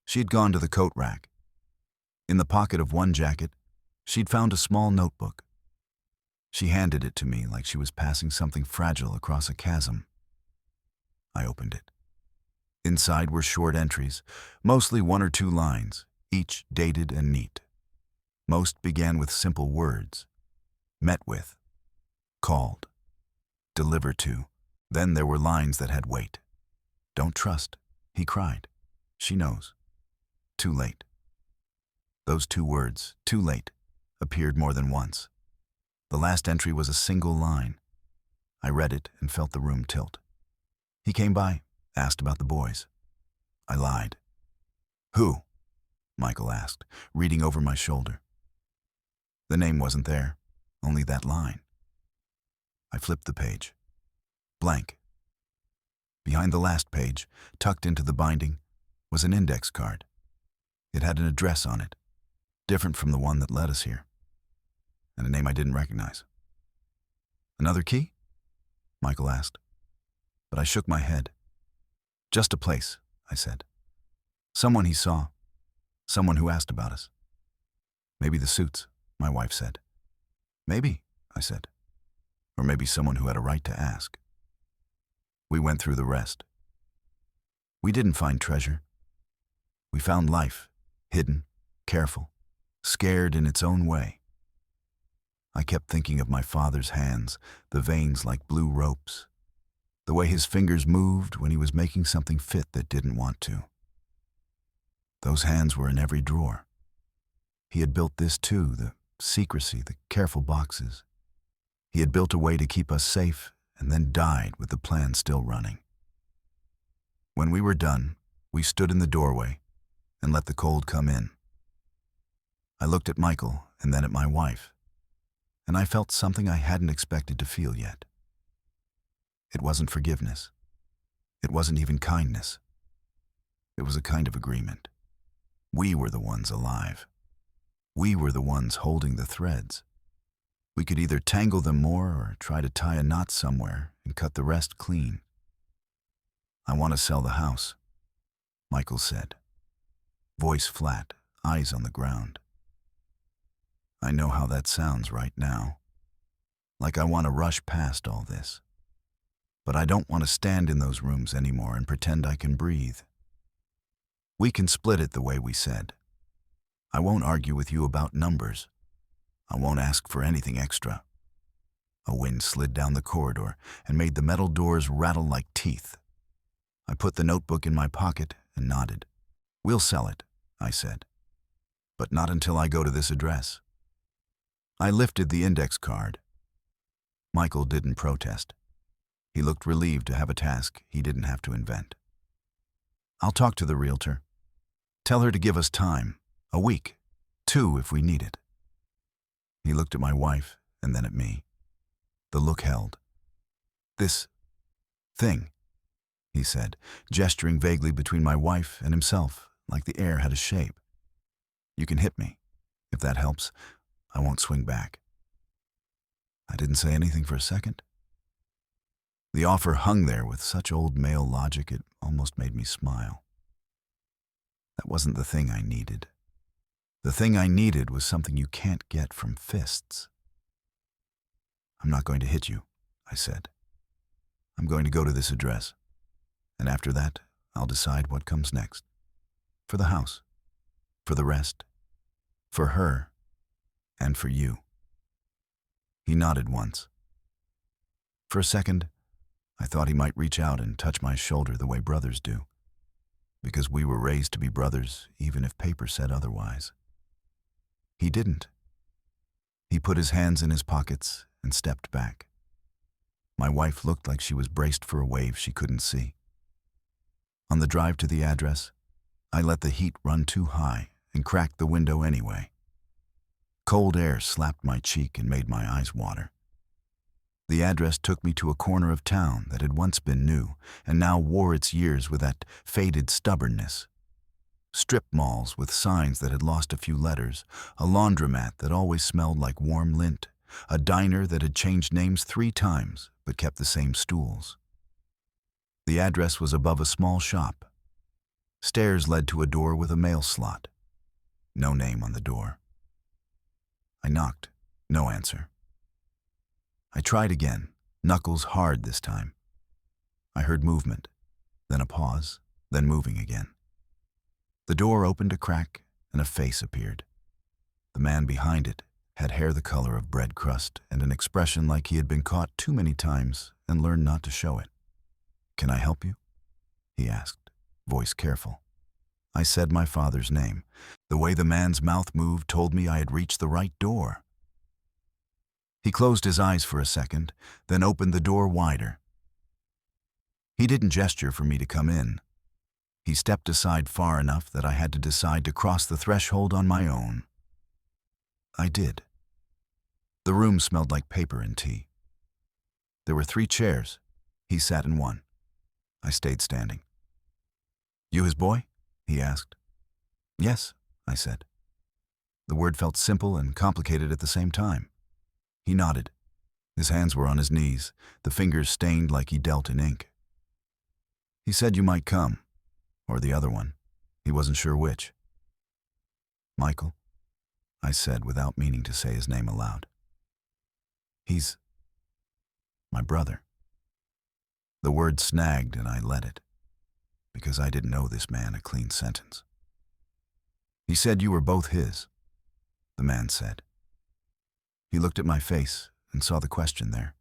She'd gone to the coat rack. In the pocket of one jacket, she'd found a small notebook. She handed it to me like she was passing something fragile across a chasm. I opened it. Inside were short entries, mostly 1 or 2 lines, each dated and neat. Most began with simple words. Met with, called, deliver to. Then there were lines that had weight. Don't trust, he cried. She knows. Too late. Those 2 words, too late, appeared more than once. The last entry was a single line. I read it and felt the room tilt. He came by, asked about the boys. I lied. "Who?" Michael asked, reading over my shoulder. The name wasn't there, only that line. I flipped the page. Blank. Behind the last page, tucked into the binding, was an index card. It had an address on it, different from the one that led us here, and a name I didn't recognize. "Another key?" Michael asked, but I shook my head. "Just a place," I said. "Someone he saw, someone who asked about us." "Maybe the suits," my wife said. "Maybe," I said, "or maybe someone who had a right to ask." We went through the rest. We didn't find treasure. We found life, hidden, careful, scared in its own way. I kept thinking of my father's hands, the veins like blue ropes, the way his fingers moved when he was making something fit that didn't want to. Those hands were in every drawer. He had built this too, the secrecy, the careful boxes. He had built a way to keep us safe and then died with the plan still running. When we were done, we stood in the doorway and let the cold come in. I looked at Michael and then at my wife, and I felt something I hadn't expected to feel yet. It wasn't forgiveness. It wasn't even kindness. It was a kind of agreement. We were the ones alive. We were the ones holding the threads. We could either tangle them more or try to tie a knot somewhere and cut the rest clean. "I want to sell the house," Michael said. voice flat, eyes on the ground. I know how that sounds right now. Like I want to rush past all this. But I don't want to stand in those rooms anymore and pretend I can breathe. We can split it the way we said. I won't argue with you about numbers. I won't ask for anything extra. A wind slid down the corridor and made the metal doors rattle like teeth. I put the notebook in my pocket and nodded. We'll sell it, I said. But not until I go to this address. I lifted the index card. Michael didn't protest. He looked relieved to have a task he didn't have to invent. I'll talk to the realtor. Tell her to give us time, a week, 2 if we need it. He looked at my wife and then at me. The look held. This thing, he said, gesturing vaguely between my wife and himself, like the air had a shape. You can hit me. If that helps, I won't swing back. I didn't say anything for a second. The offer hung there with such old male logic it almost made me smile. That wasn't the thing I needed. The thing I needed was something you can't get from fists. I'm not going to hit you, I said. I'm going to go to this address, and after that, I'll decide what comes next. For the house, for the rest, for her, and for you. He nodded once. For a second, I thought he might reach out and touch my shoulder the way brothers do, because we were raised to be brothers even if paper said otherwise. He didn't. He put his hands in his pockets and stepped back. My wife looked like she was braced for a wave she couldn't see. On the drive to the address, I let the heat run too high and cracked the window anyway. Cold air slapped my cheek and made my eyes water. The address took me to a corner of town that had once been new and now wore its years with that faded stubbornness. Strip malls with signs that had lost a few letters, a laundromat that always smelled like warm lint, a diner that had changed names 3 times but kept the same stools. The address was above a small shop. Stairs led to a door with a mail slot. No name on the door. I knocked. No answer. I tried again, knuckles hard this time. I heard movement, then a pause, then moving again. The door opened a crack and a face appeared. The man behind it had hair the color of bread crust and an expression like he had been caught too many times and learned not to show it. Can I help you? He asked, voice careful. I said my father's name. The way the man's mouth moved told me I had reached the right door. He closed his eyes for a second, then opened the door wider. He didn't gesture for me to come in. He stepped aside far enough that I had to decide to cross the threshold on my own. I did. The room smelled like paper and tea. There were 3 chairs. He sat in one. I stayed standing. You his boy? He asked. Yes, I said. The word felt simple and complicated at the same time. He nodded. His hands were on his knees, the fingers stained like he dealt in ink. He said you might come, or the other one. He wasn't sure which. Michael, I said without meaning to say his name aloud. He's my brother. The word snagged and I let it, because I didn't owe this man a clean sentence. He said you were both his, the man said. He looked at my face and saw the question there,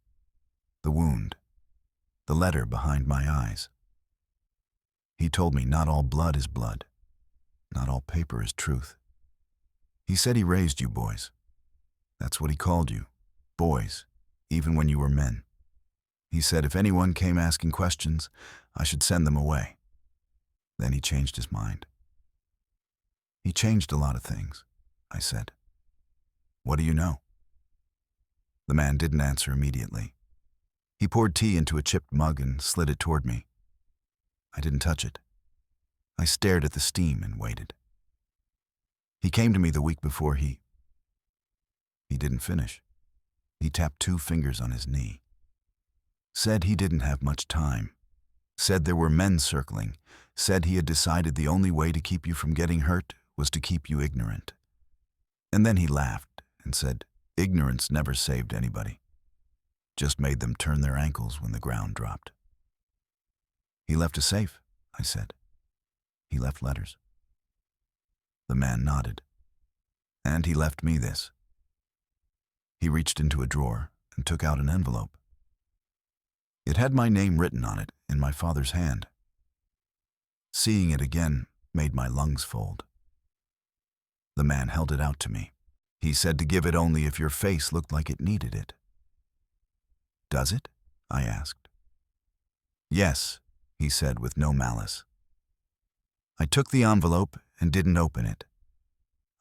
the wound, the letter behind my eyes. He told me not all blood is blood, not all paper is truth. He said he raised you boys. That's what he called you, boys, even when you were men. He said if anyone came asking questions, I should send them away. Then he changed his mind. He changed a lot of things, I said. What do you know? The man didn't answer immediately. He poured tea into a chipped mug and slid it toward me. I didn't touch it. I stared at the steam and waited. He came to me the week before he didn't finish. He tapped 2 fingers on his knee. Said he didn't have much time. Said there were men circling, said he had decided the only way to keep you from getting hurt was to keep you ignorant. And then he laughed and said, ignorance never saved anybody, just made them turn their ankles when the ground dropped. He left a safe, I said. He left letters. The man nodded. And he left me this. He reached into a drawer and took out an envelope. It had my name written on it in my father's hand. Seeing it again made my lungs fold. The man held it out to me. He said to give it only if your face looked like it needed it. Does it? I asked. Yes, he said with no malice. I took the envelope and didn't open it.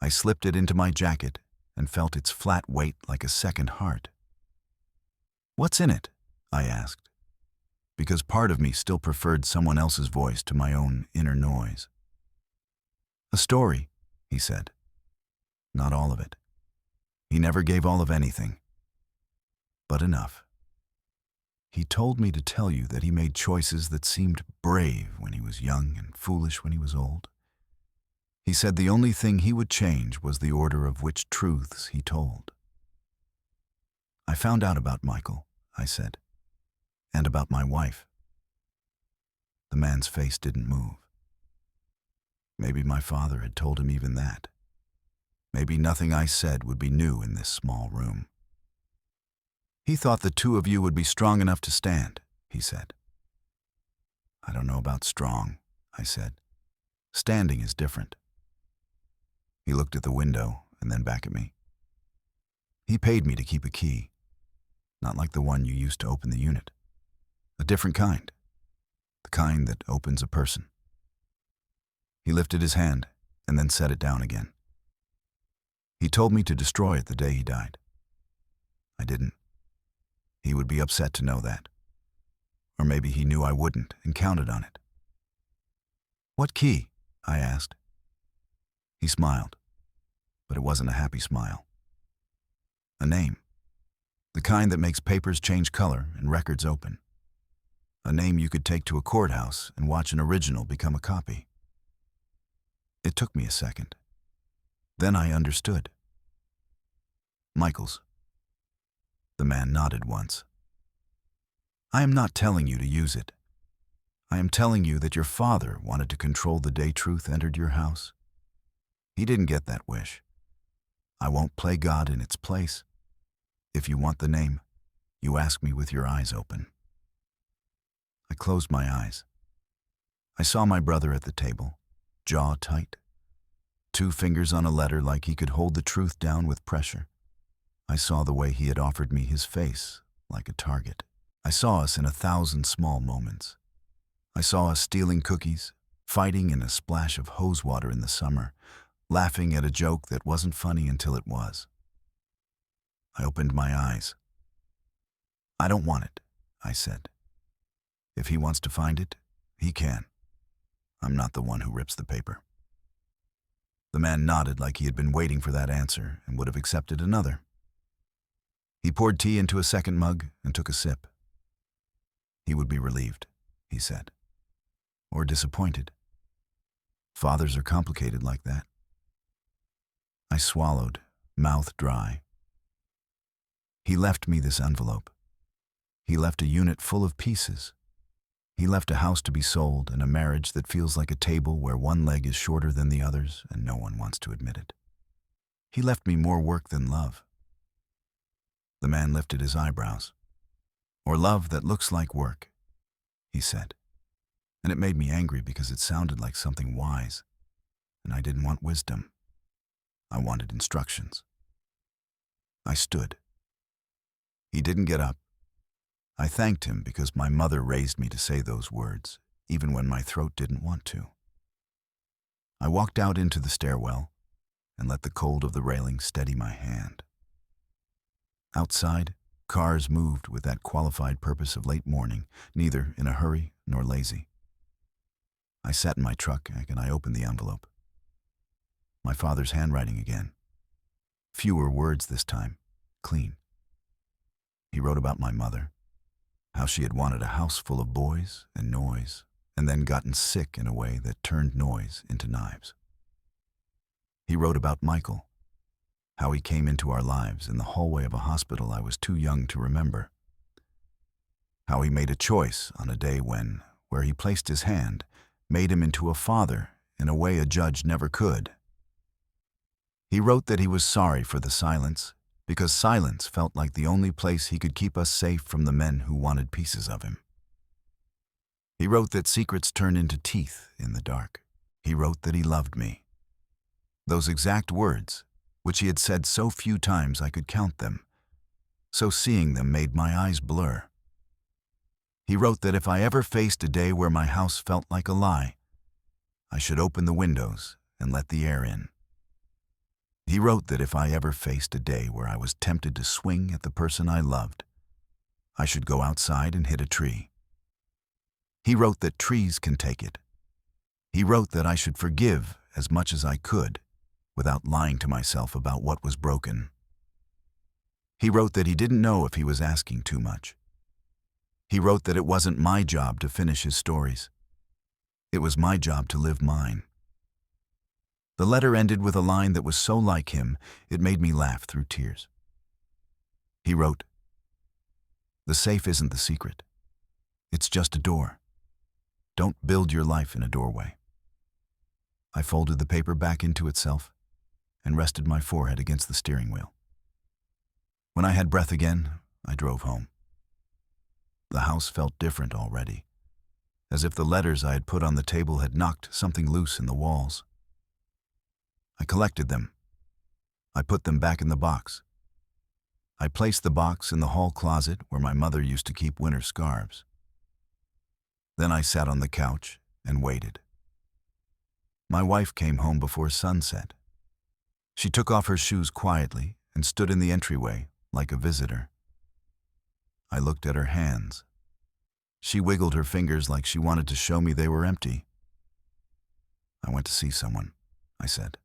I slipped it into my jacket and felt its flat weight like a second heart. What's in it? I asked, because part of me still preferred someone else's voice to my own inner noise. A story, he said. Not all of it. He never gave all of anything, but enough. He told me to tell you that he made choices that seemed brave when he was young and foolish when he was old. He said the only thing he would change was the order of which truths he told. I found out about Michael, I said, and about my wife. The man's face didn't move. Maybe my father had told him even that. Maybe nothing I said would be new in this small room. He thought the two of you would be strong enough to stand, he said. I don't know about strong, I said. Standing is different. He looked at the window and then back at me. He paid me to keep a key, not like the one you used to open the unit. A different kind, the kind that opens a person. He lifted his hand and then set it down again. He told me to destroy it the day he died. I didn't. He would be upset to know that. Or maybe he knew I wouldn't and counted on it. What key? I asked. He smiled, but it wasn't a happy smile. A name. The kind that makes papers change color and records open. A name you could take to a courthouse and watch an original become a copy. It took me a second. Then I understood. Michael's. The man nodded once. I am not telling you to use it. I am telling you that your father wanted to control the day truth entered your house. He didn't get that wish. I won't play God in its place. If you want the name, you ask me with your eyes open. I closed my eyes. I saw my brother at the table, jaw tight, 2 fingers on a letter like he could hold the truth down with pressure. I saw the way he had offered me his face, like a target. I saw us in 1,000 small moments. I saw us stealing cookies, fighting in a splash of hose water in the summer, laughing at a joke that wasn't funny until it was. I opened my eyes. I don't want it, I said. If he wants to find it, he can. I'm not the one who rips the paper. The man nodded like he had been waiting for that answer and would have accepted another. He poured tea into a second mug and took a sip. He would be relieved, he said, or disappointed. Fathers are complicated like that. I swallowed, mouth dry. He left me this envelope. He left a unit full of pieces. He left a house to be sold and a marriage that feels like a table where one leg is shorter than the others and no one wants to admit it. He left me more work than love. The man lifted his eyebrows. Or love that looks like work, he said. And it made me angry because it sounded like something wise, and I didn't want wisdom. I wanted instructions. I stood. He didn't get up. I thanked him because my mother raised me to say those words, even when my throat didn't want to. I walked out into the stairwell and let the cold of the railing steady my hand. Outside, cars moved with that qualified purpose of late morning, neither in a hurry nor lazy. I sat in my truck and I opened the envelope. My father's handwriting again. Fewer words this time, clean. He wrote about my mother, how she had wanted a house full of boys and noise, and then gotten sick in a way that turned noise into knives. He wrote about Michael, how he came into our lives in the hallway of a hospital I was too young to remember, how he made a choice on a day when, where he placed his hand, made him into a father in a way a judge never could. He wrote that he was sorry for the silence, because silence felt like the only place he could keep us safe from the men who wanted pieces of him. He wrote that secrets turn into teeth in the dark. He wrote that he loved me. Those exact words, which he had said so few times I could count them, so seeing them made my eyes blur. He wrote that if I ever faced a day where my house felt like a lie, I should open the windows and let the air in. He wrote that if I ever faced a day where I was tempted to swing at the person I loved, I should go outside and hit a tree. He wrote that trees can take it. He wrote that I should forgive as much as I could, without lying to myself about what was broken. He wrote that he didn't know if he was asking too much. He wrote that it wasn't my job to finish his stories. It was my job to live mine. The letter ended with a line that was so like him, it made me laugh through tears. He wrote, "The safe isn't the secret. It's just a door. Don't build your life in a doorway." I folded the paper back into itself and rested my forehead against the steering wheel. When I had breath again, I drove home. The house felt different already, as if the letters I had put on the table had knocked something loose in the walls. I collected them. I put them back in the box. I placed the box in the hall closet where my mother used to keep winter scarves. Then I sat on the couch and waited. My wife came home before sunset. She took off her shoes quietly and stood in the entryway like a visitor. I looked at her hands. She wiggled her fingers like she wanted to show me they were empty. "I went to see someone," I said.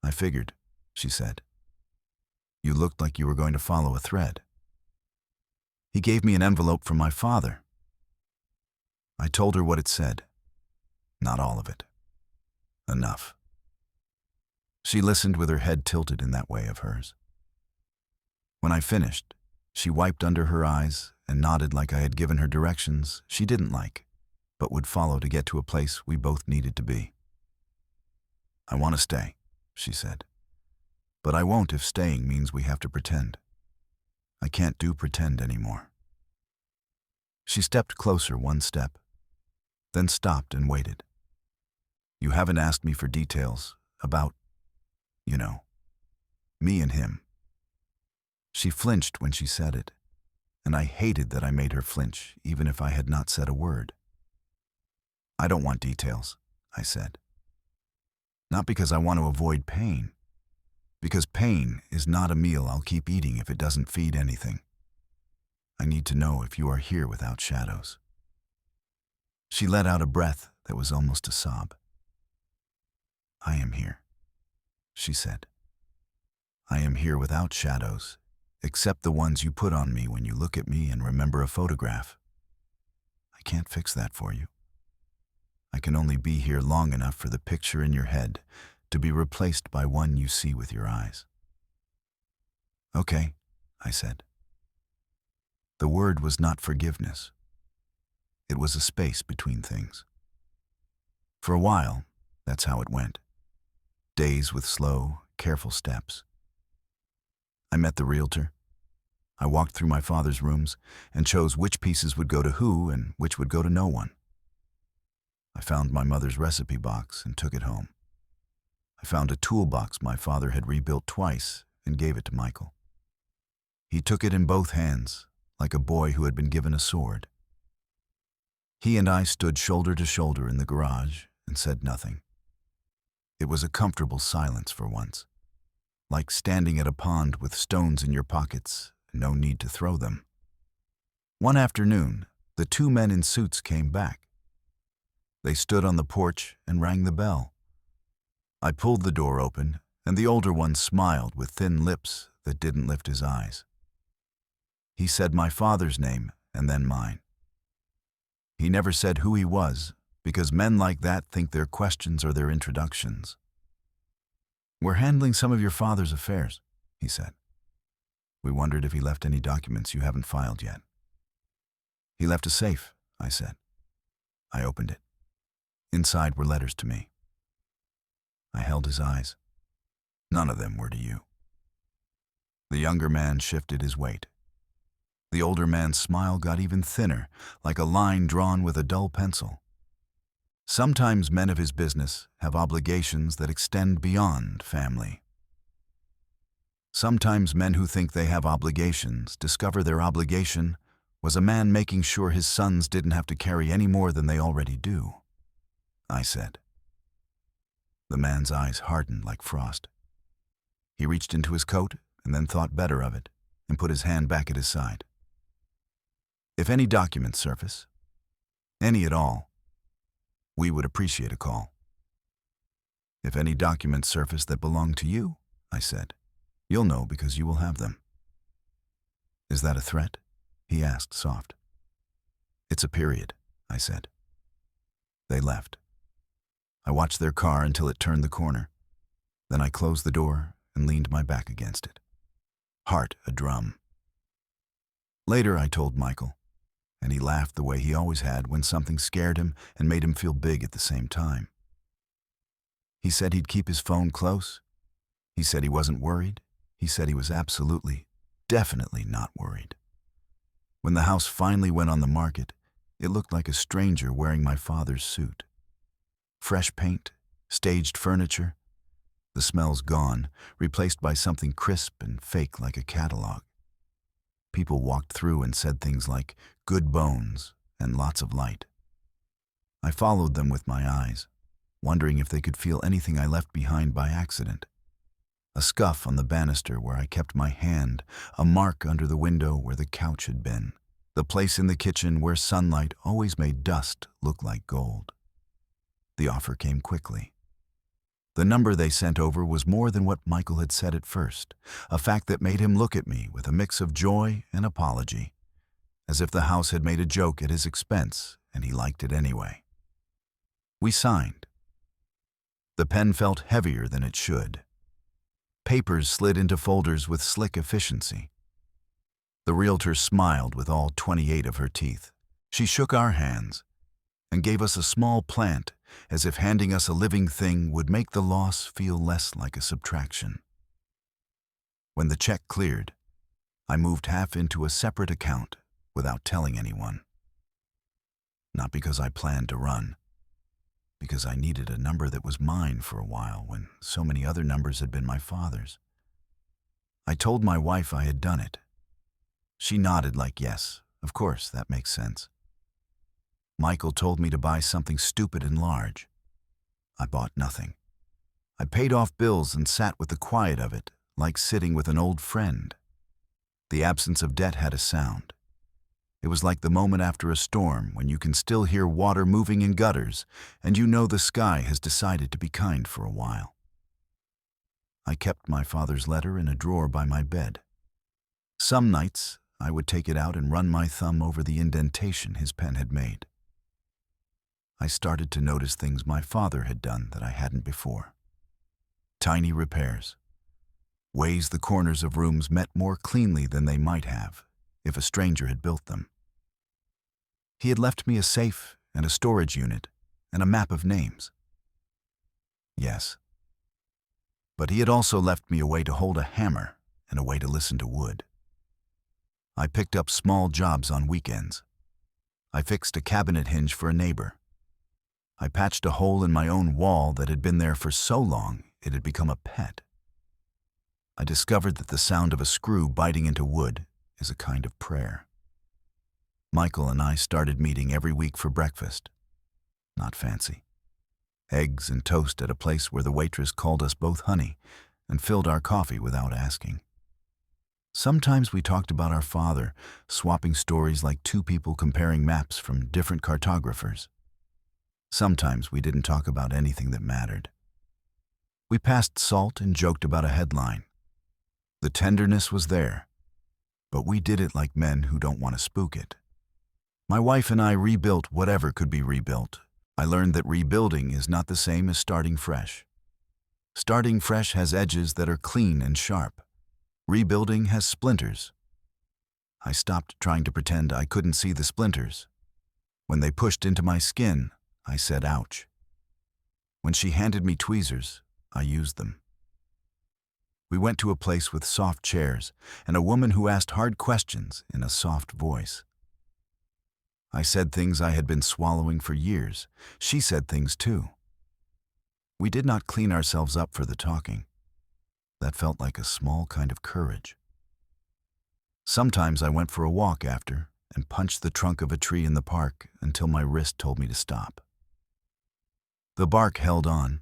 "I figured," she said. "You looked like you were going to follow a thread." "He gave me an envelope from my father." I told her what it said. Not all of it. Enough. She listened with her head tilted in that way of hers. When I finished, she wiped under her eyes and nodded like I had given her directions she didn't like, but would follow to get to a place we both needed to be. "I want to stay," she said. "But I won't if staying means we have to pretend. I can't do pretend anymore." She stepped closer one step, then stopped and waited. "You haven't asked me for details about, me and him." She flinched when she said it, and I hated that I made her flinch even if I had not said a word. "I don't want details," I said. "Not because I want to avoid pain, because pain is not a meal I'll keep eating if it doesn't feed anything. I need to know if you are here without shadows." She let out a breath that was almost a sob. "I am here," she said. "I am here without shadows, except the ones you put on me when you look at me and remember a photograph. I can't fix that for you. I can only be here long enough for the picture in your head to be replaced by one you see with your eyes." "Okay," I said. The word was not forgiveness. It was a space between things. For a while, that's how it went. Days with slow, careful steps. I met the realtor. I walked through my father's rooms and chose which pieces would go to who and which would go to no one. I found my mother's recipe box and took it home. I found a toolbox my father had rebuilt twice and gave it to Michael. He took it in both hands, like a boy who had been given a sword. He and I stood shoulder to shoulder in the garage and said nothing. It was a comfortable silence for once, like standing at a pond with stones in your pockets and no need to throw them. One afternoon, the two men in suits came back. They stood on the porch and rang the bell. I pulled the door open, and the older one smiled with thin lips that didn't lift his eyes. He said my father's name and then mine. He never said who he was, because men like that think their questions are their introductions. "We're handling some of your father's affairs," he said. "We wondered if he left any documents you haven't filed yet." "He left a safe," I said. I opened it. Inside were letters to me. I held his eyes. None of them were to you. The younger man shifted his weight. The older man's smile got even thinner, like a line drawn with a dull pencil. Sometimes men of his business have obligations that extend beyond family. Sometimes men who think they have obligations discover their obligation was a man making sure his sons didn't have to carry any more than they already do, I said. The man's eyes hardened like frost. He reached into his coat and then thought better of it and put his hand back at his side. "If any documents surface, any at all, we would appreciate a call." "If any documents surface that belong to you," I said, "you'll know because you will have them." "Is that a threat?" he asked, soft. "It's a period," I said. They left. I watched their car until it turned the corner. Then I closed the door and leaned my back against it. Heart a drum. Later I told Michael, and he laughed the way he always had when something scared him and made him feel big at the same time. He said he'd keep his phone close. He said he wasn't worried. He said he was absolutely, definitely not worried. When the house finally went on the market, it looked like a stranger wearing my father's suit. Fresh paint, staged furniture, the smell's gone, replaced by something crisp and fake like a catalog. People walked through and said things like, "Good bones," and "lots of light." I followed them with my eyes, wondering if they could feel anything I left behind by accident. A scuff on the banister where I kept my hand, a mark under the window where the couch had been, the place in the kitchen where sunlight always made dust look like gold. The offer came quickly. The number they sent over was more than what Michael had said at first, a fact that made him look at me with a mix of joy and apology, as if the house had made a joke at his expense and he liked it anyway. We signed. The pen felt heavier than it should. Papers slid into folders with slick efficiency. The realtor smiled with all 28 of her teeth. She shook our hands and gave us a small plant, as if handing us a living thing would make the loss feel less like a subtraction. When the check cleared, I moved half into a separate account without telling anyone. Not because I planned to run, because I needed a number that was mine for a while when so many other numbers had been my father's. I told my wife I had done it. She nodded like, "Yes, of course, that makes sense." Michael told me to buy something stupid and large. I bought nothing. I paid off bills and sat with the quiet of it, like sitting with an old friend. The absence of debt had a sound. It was like the moment after a storm when you can still hear water moving in gutters and you know the sky has decided to be kind for a while. I kept my father's letter in a drawer by my bed. Some nights, I would take it out and run my thumb over the indentation his pen had made. I started to notice things my father had done that I hadn't before. Tiny repairs. Ways the corners of rooms met more cleanly than they might have if a stranger had built them. He had left me a safe and a storage unit and a map of names. Yes. But he had also left me a way to hold a hammer and a way to listen to wood. I picked up small jobs on weekends. I fixed a cabinet hinge for a neighbor. I patched a hole in my own wall that had been there for so long it had become a pet. I discovered that the sound of a screw biting into wood is a kind of prayer. Michael and I started meeting every week for breakfast. Not fancy. Eggs and toast at a place where the waitress called us both honey and filled our coffee without asking. Sometimes we talked about our father, swapping stories like two people comparing maps from different cartographers. Sometimes we didn't talk about anything that mattered. We passed salt and joked about a headline. The tenderness was there, but we did it like men who don't want to spook it. My wife and I rebuilt whatever could be rebuilt. I learned that rebuilding is not the same as starting fresh. Starting fresh has edges that are clean and sharp. Rebuilding has splinters. I stopped trying to pretend I couldn't see the splinters. When they pushed into my skin, I said ouch. When she handed me tweezers, I used them. We went to a place with soft chairs and a woman who asked hard questions in a soft voice. I said things I had been swallowing for years. She said things too. We did not clean ourselves up for the talking. That felt like a small kind of courage. Sometimes I went for a walk after and punched the trunk of a tree in the park until my wrist told me to stop. The bark held on.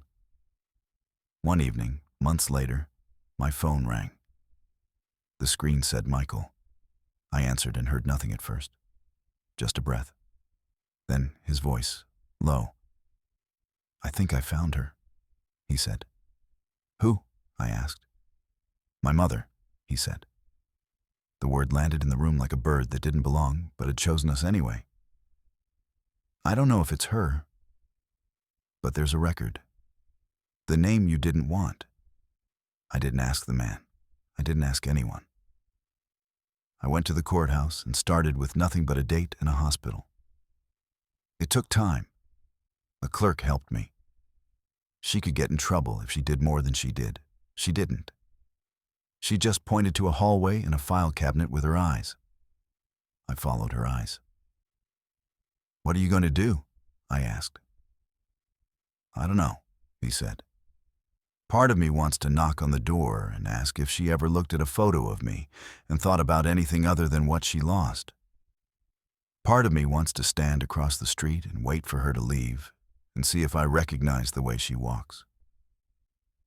One evening, months later, my phone rang. The screen said Michael. I answered and heard nothing at first. Just a breath. Then his voice, low. "I think I found her," he said. "Who?" I asked. "My mother," he said. The word landed in the room like a bird that didn't belong, but had chosen us anyway. "I don't know if it's her, but there's a record. The name you didn't want." I didn't ask the man. I didn't ask anyone. I went to the courthouse and started with nothing but a date and a hospital. It took time. A clerk helped me. She could get in trouble if she did more than she did. She didn't. She just pointed to a hallway and a file cabinet with her eyes. I followed her eyes. "What are you going to do?" I asked. "I don't know," he said. "Part of me wants to knock on the door and ask if she ever looked at a photo of me and thought about anything other than what she lost. Part of me wants to stand across the street and wait for her to leave and see if I recognize the way she walks.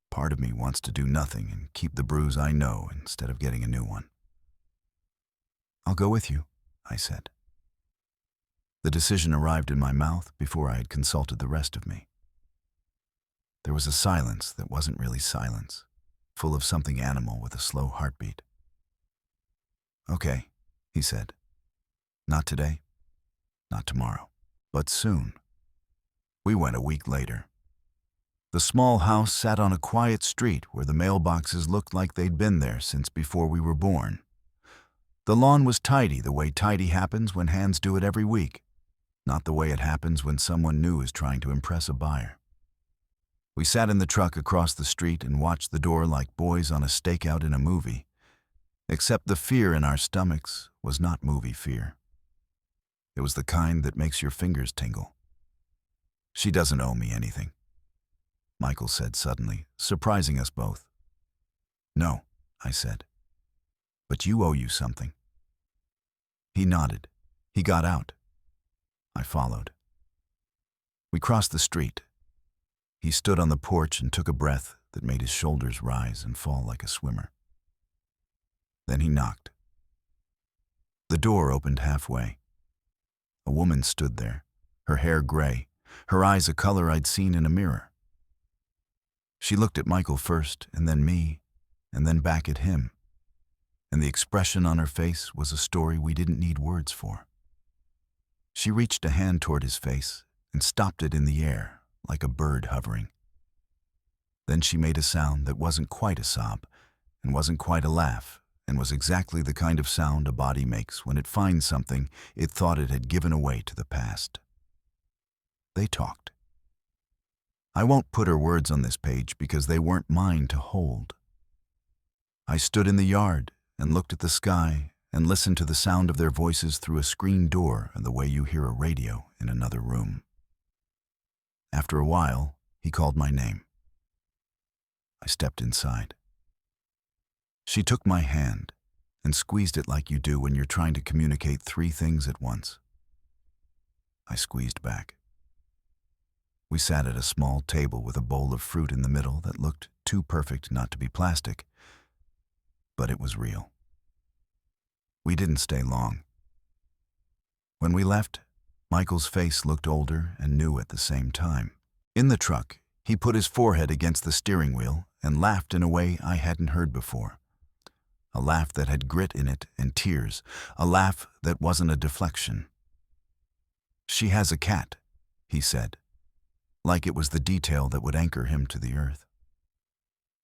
Part of me wants to do nothing and keep the bruise I know instead of getting a new one." "I'll go with you," I said. The decision arrived in my mouth before I had consulted the rest of me. There was a silence that wasn't really silence, full of something animal with a slow heartbeat. "Okay," he said. "Not today, not tomorrow, but soon." We went a week later. The small house sat on a quiet street where the mailboxes looked like they'd been there since before we were born. The lawn was tidy the way tidy happens when hands do it every week, not the way it happens when someone new is trying to impress a buyer. We sat in the truck across the street and watched the door like boys on a stakeout in a movie, except the fear in our stomachs was not movie fear. It was the kind that makes your fingers tingle. "She doesn't owe me anything," Michael said suddenly, surprising us both. "No," I said, "but you owe you something." He nodded. He got out. I followed. We crossed the street. He stood on the porch and took a breath that made his shoulders rise and fall like a swimmer. Then he knocked. The door opened halfway. A woman stood there, her hair gray, her eyes a color I'd seen in a mirror. She looked at Michael first, and then me, and then back at him. And the expression on her face was a story we didn't need words for. She reached a hand toward his face and stopped it in the air, like a bird hovering. Then she made a sound that wasn't quite a sob, and wasn't quite a laugh, and was exactly the kind of sound a body makes when it finds something it thought it had given away to the past. They talked. I won't put her words on this page because they weren't mine to hold. I stood in the yard and looked at the sky and listened to the sound of their voices through a screen door and the way you hear a radio in another room. After a while, he called my name. I stepped inside. She took my hand and squeezed it like you do when you're trying to communicate 3 things at once. I squeezed back. We sat at a small table with a bowl of fruit in the middle that looked too perfect not to be plastic, but it was real. We didn't stay long. When we left, Michael's face looked older and new at the same time. In the truck, he put his forehead against the steering wheel and laughed in a way I hadn't heard before. A laugh that had grit in it and tears, a laugh that wasn't a deflection. She has a cat, he said, like it was the detail that would anchor him to the earth.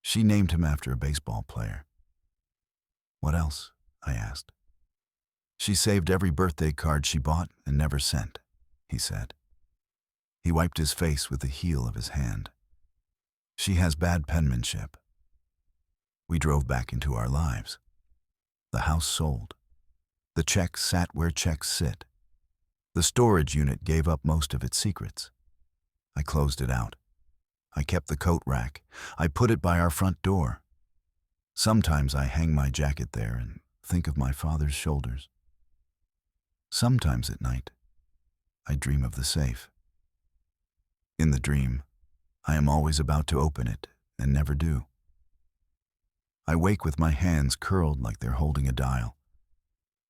She named him after a baseball player. What else? I asked. She saved every birthday card she bought and never sent, he said. He wiped his face with the heel of his hand. She has bad penmanship. We drove back into our lives. The house sold. The check sat where checks sit. The storage unit gave up most of its secrets. I closed it out. I kept the coat rack. I put it by our front door. Sometimes I hang my jacket there and think of my father's shoulders. Sometimes at night, I dream of the safe. In the dream, I am always about to open it and never do. I wake with my hands curled like they're holding a dial,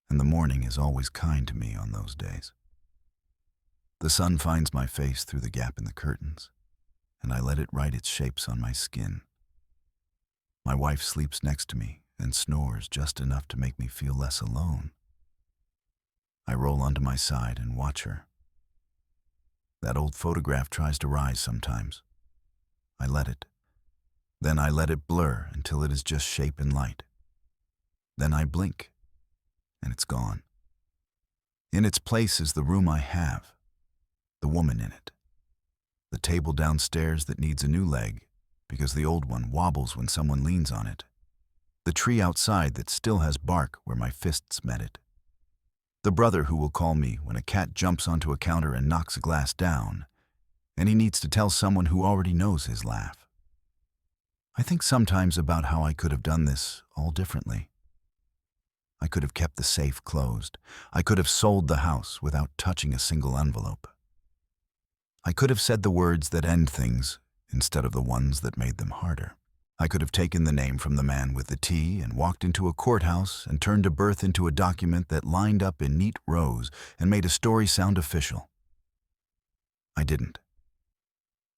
and the morning is always kind to me on those days. The sun finds my face through the gap in the curtains, and I let it write its shapes on my skin. My wife sleeps next to me and snores just enough to make me feel less alone. I roll onto my side and watch her. That old photograph tries to rise sometimes. I let it. Then I let it blur until it is just shape and light. Then I blink, and it's gone. In its place is the room I have, the woman in it, the table downstairs that needs a new leg because the old one wobbles when someone leans on it, the tree outside that still has bark where my fists met it, the brother who will call me when a cat jumps onto a counter and knocks a glass down, and he needs to tell someone who already knows his laugh. I think sometimes about how I could have done this all differently. I could have kept the safe closed. I could have sold the house without touching a single envelope. I could have said the words that end things instead of the ones that made them harder. I could have taken the name from the man with the T and walked into a courthouse and turned a birth into a document that lined up in neat rows and made a story sound official. I didn't.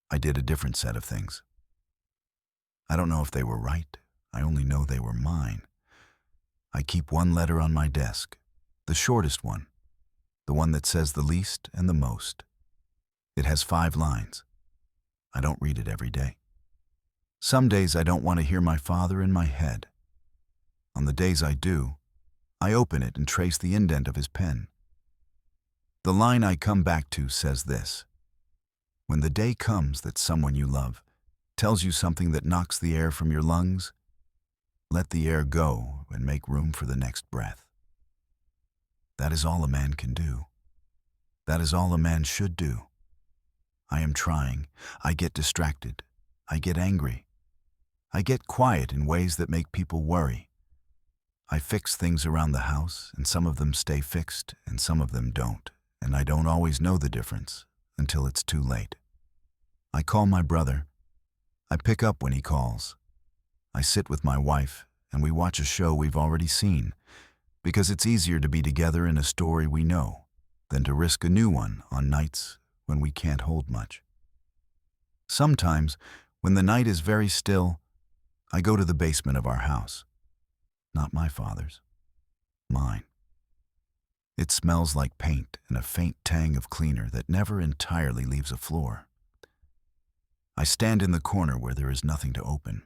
I did a different set of things. I don't know if they were right. I only know they were mine. I keep one letter on my desk, the shortest one, the one that says the least and the most. It has 5 lines. I don't read it every day. Some days I don't want to hear my father in my head. On the days I do, I open it and trace the indent of his pen. The line I come back to says this: when the day comes that someone you love tells you something that knocks the air from your lungs, let the air go and make room for the next breath. That is all a man can do. That is all a man should do. I am trying. I get distracted. I get angry. I get quiet in ways that make people worry. I fix things around the house, and some of them stay fixed, and some of them don't, and I don't always know the difference until it's too late. I call my brother. I pick up when he calls. I sit with my wife, and we watch a show we've already seen, because it's easier to be together in a story we know than to risk a new one on nights when we can't hold much. Sometimes, when the night is very still, I go to the basement of our house. Not my father's. Mine. It smells like paint and a faint tang of cleaner that never entirely leaves a floor. I stand in the corner where there is nothing to open.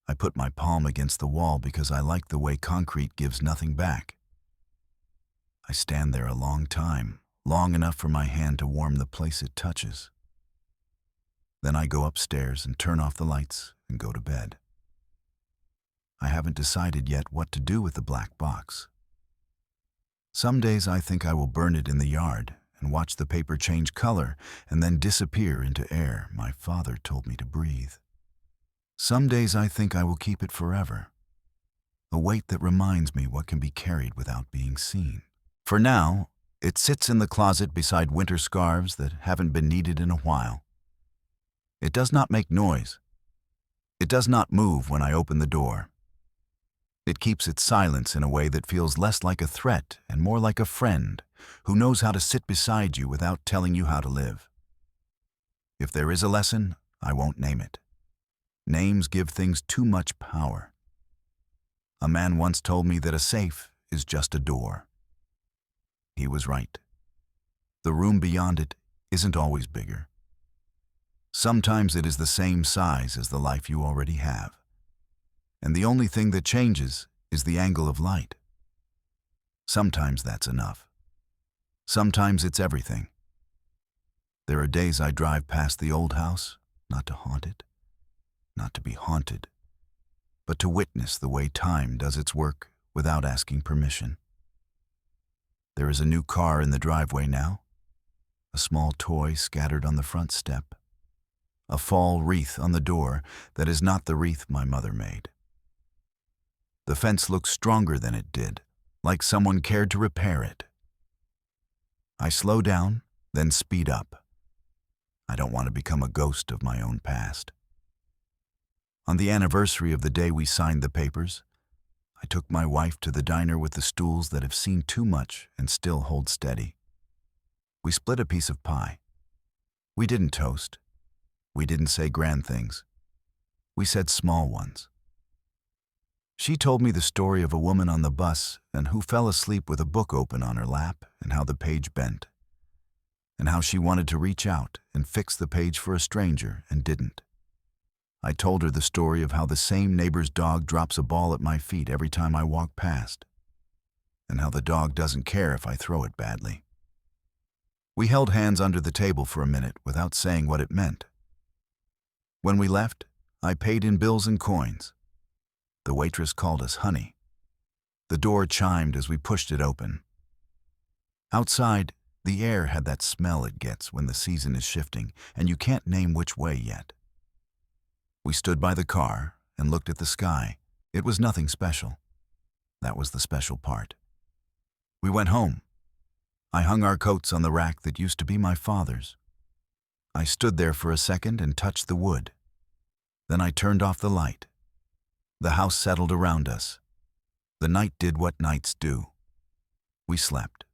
I put my palm against the wall because I like the way concrete gives nothing back. I stand there a long time, long enough for my hand to warm the place it touches. Then I go upstairs and turn off the lights and go to bed. I haven't decided yet what to do with the black box. Some days I think I will burn it in the yard and watch the paper change color and then disappear into air my father told me to breathe. Some days I think I will keep it forever, a weight that reminds me what can be carried without being seen. For now, it sits in the closet beside winter scarves that haven't been needed in a while. It does not make noise. It does not move when I open the door. It keeps its silence in a way that feels less like a threat and more like a friend who knows how to sit beside you without telling you how to live. If there is a lesson, I won't name it. Names give things too much power. A man once told me that a safe is just a door. He was right. The room beyond it isn't always bigger. Sometimes it is the same size as the life you already have. And the only thing that changes is the angle of light. Sometimes that's enough. Sometimes it's everything. There are days I drive past the old house, not to haunt it, not to be haunted, but to witness the way time does its work without asking permission. There is a new car in the driveway now, a small toy scattered on the front step, a fall wreath on the door that is not the wreath my mother made. The fence looks stronger than it did, like someone cared to repair it. I slow down, then speed up. I don't want to become a ghost of my own past. On the anniversary of the day we signed the papers, I took my wife to the diner with the stools that have seen too much and still hold steady. We split a piece of pie. We didn't toast. We didn't say grand things. We said small ones. She told me the story of a woman on the bus and who fell asleep with a book open on her lap and how the page bent, and how she wanted to reach out and fix the page for a stranger and didn't. I told her the story of how the same neighbor's dog drops a ball at my feet every time I walk past, and how the dog doesn't care if I throw it badly. We held hands under the table for a minute without saying what it meant. When we left, I paid in bills and coins. The waitress called us honey. The door chimed as we pushed it open. Outside, the air had that smell it gets when the season is shifting and you can't name which way yet. We stood by the car and looked at the sky. It was nothing special. That was the special part. We went home. I hung our coats on the rack that used to be my father's. I stood there for a second and touched the wood. Then I turned off the light. The house settled around us. The night did what nights do. We slept.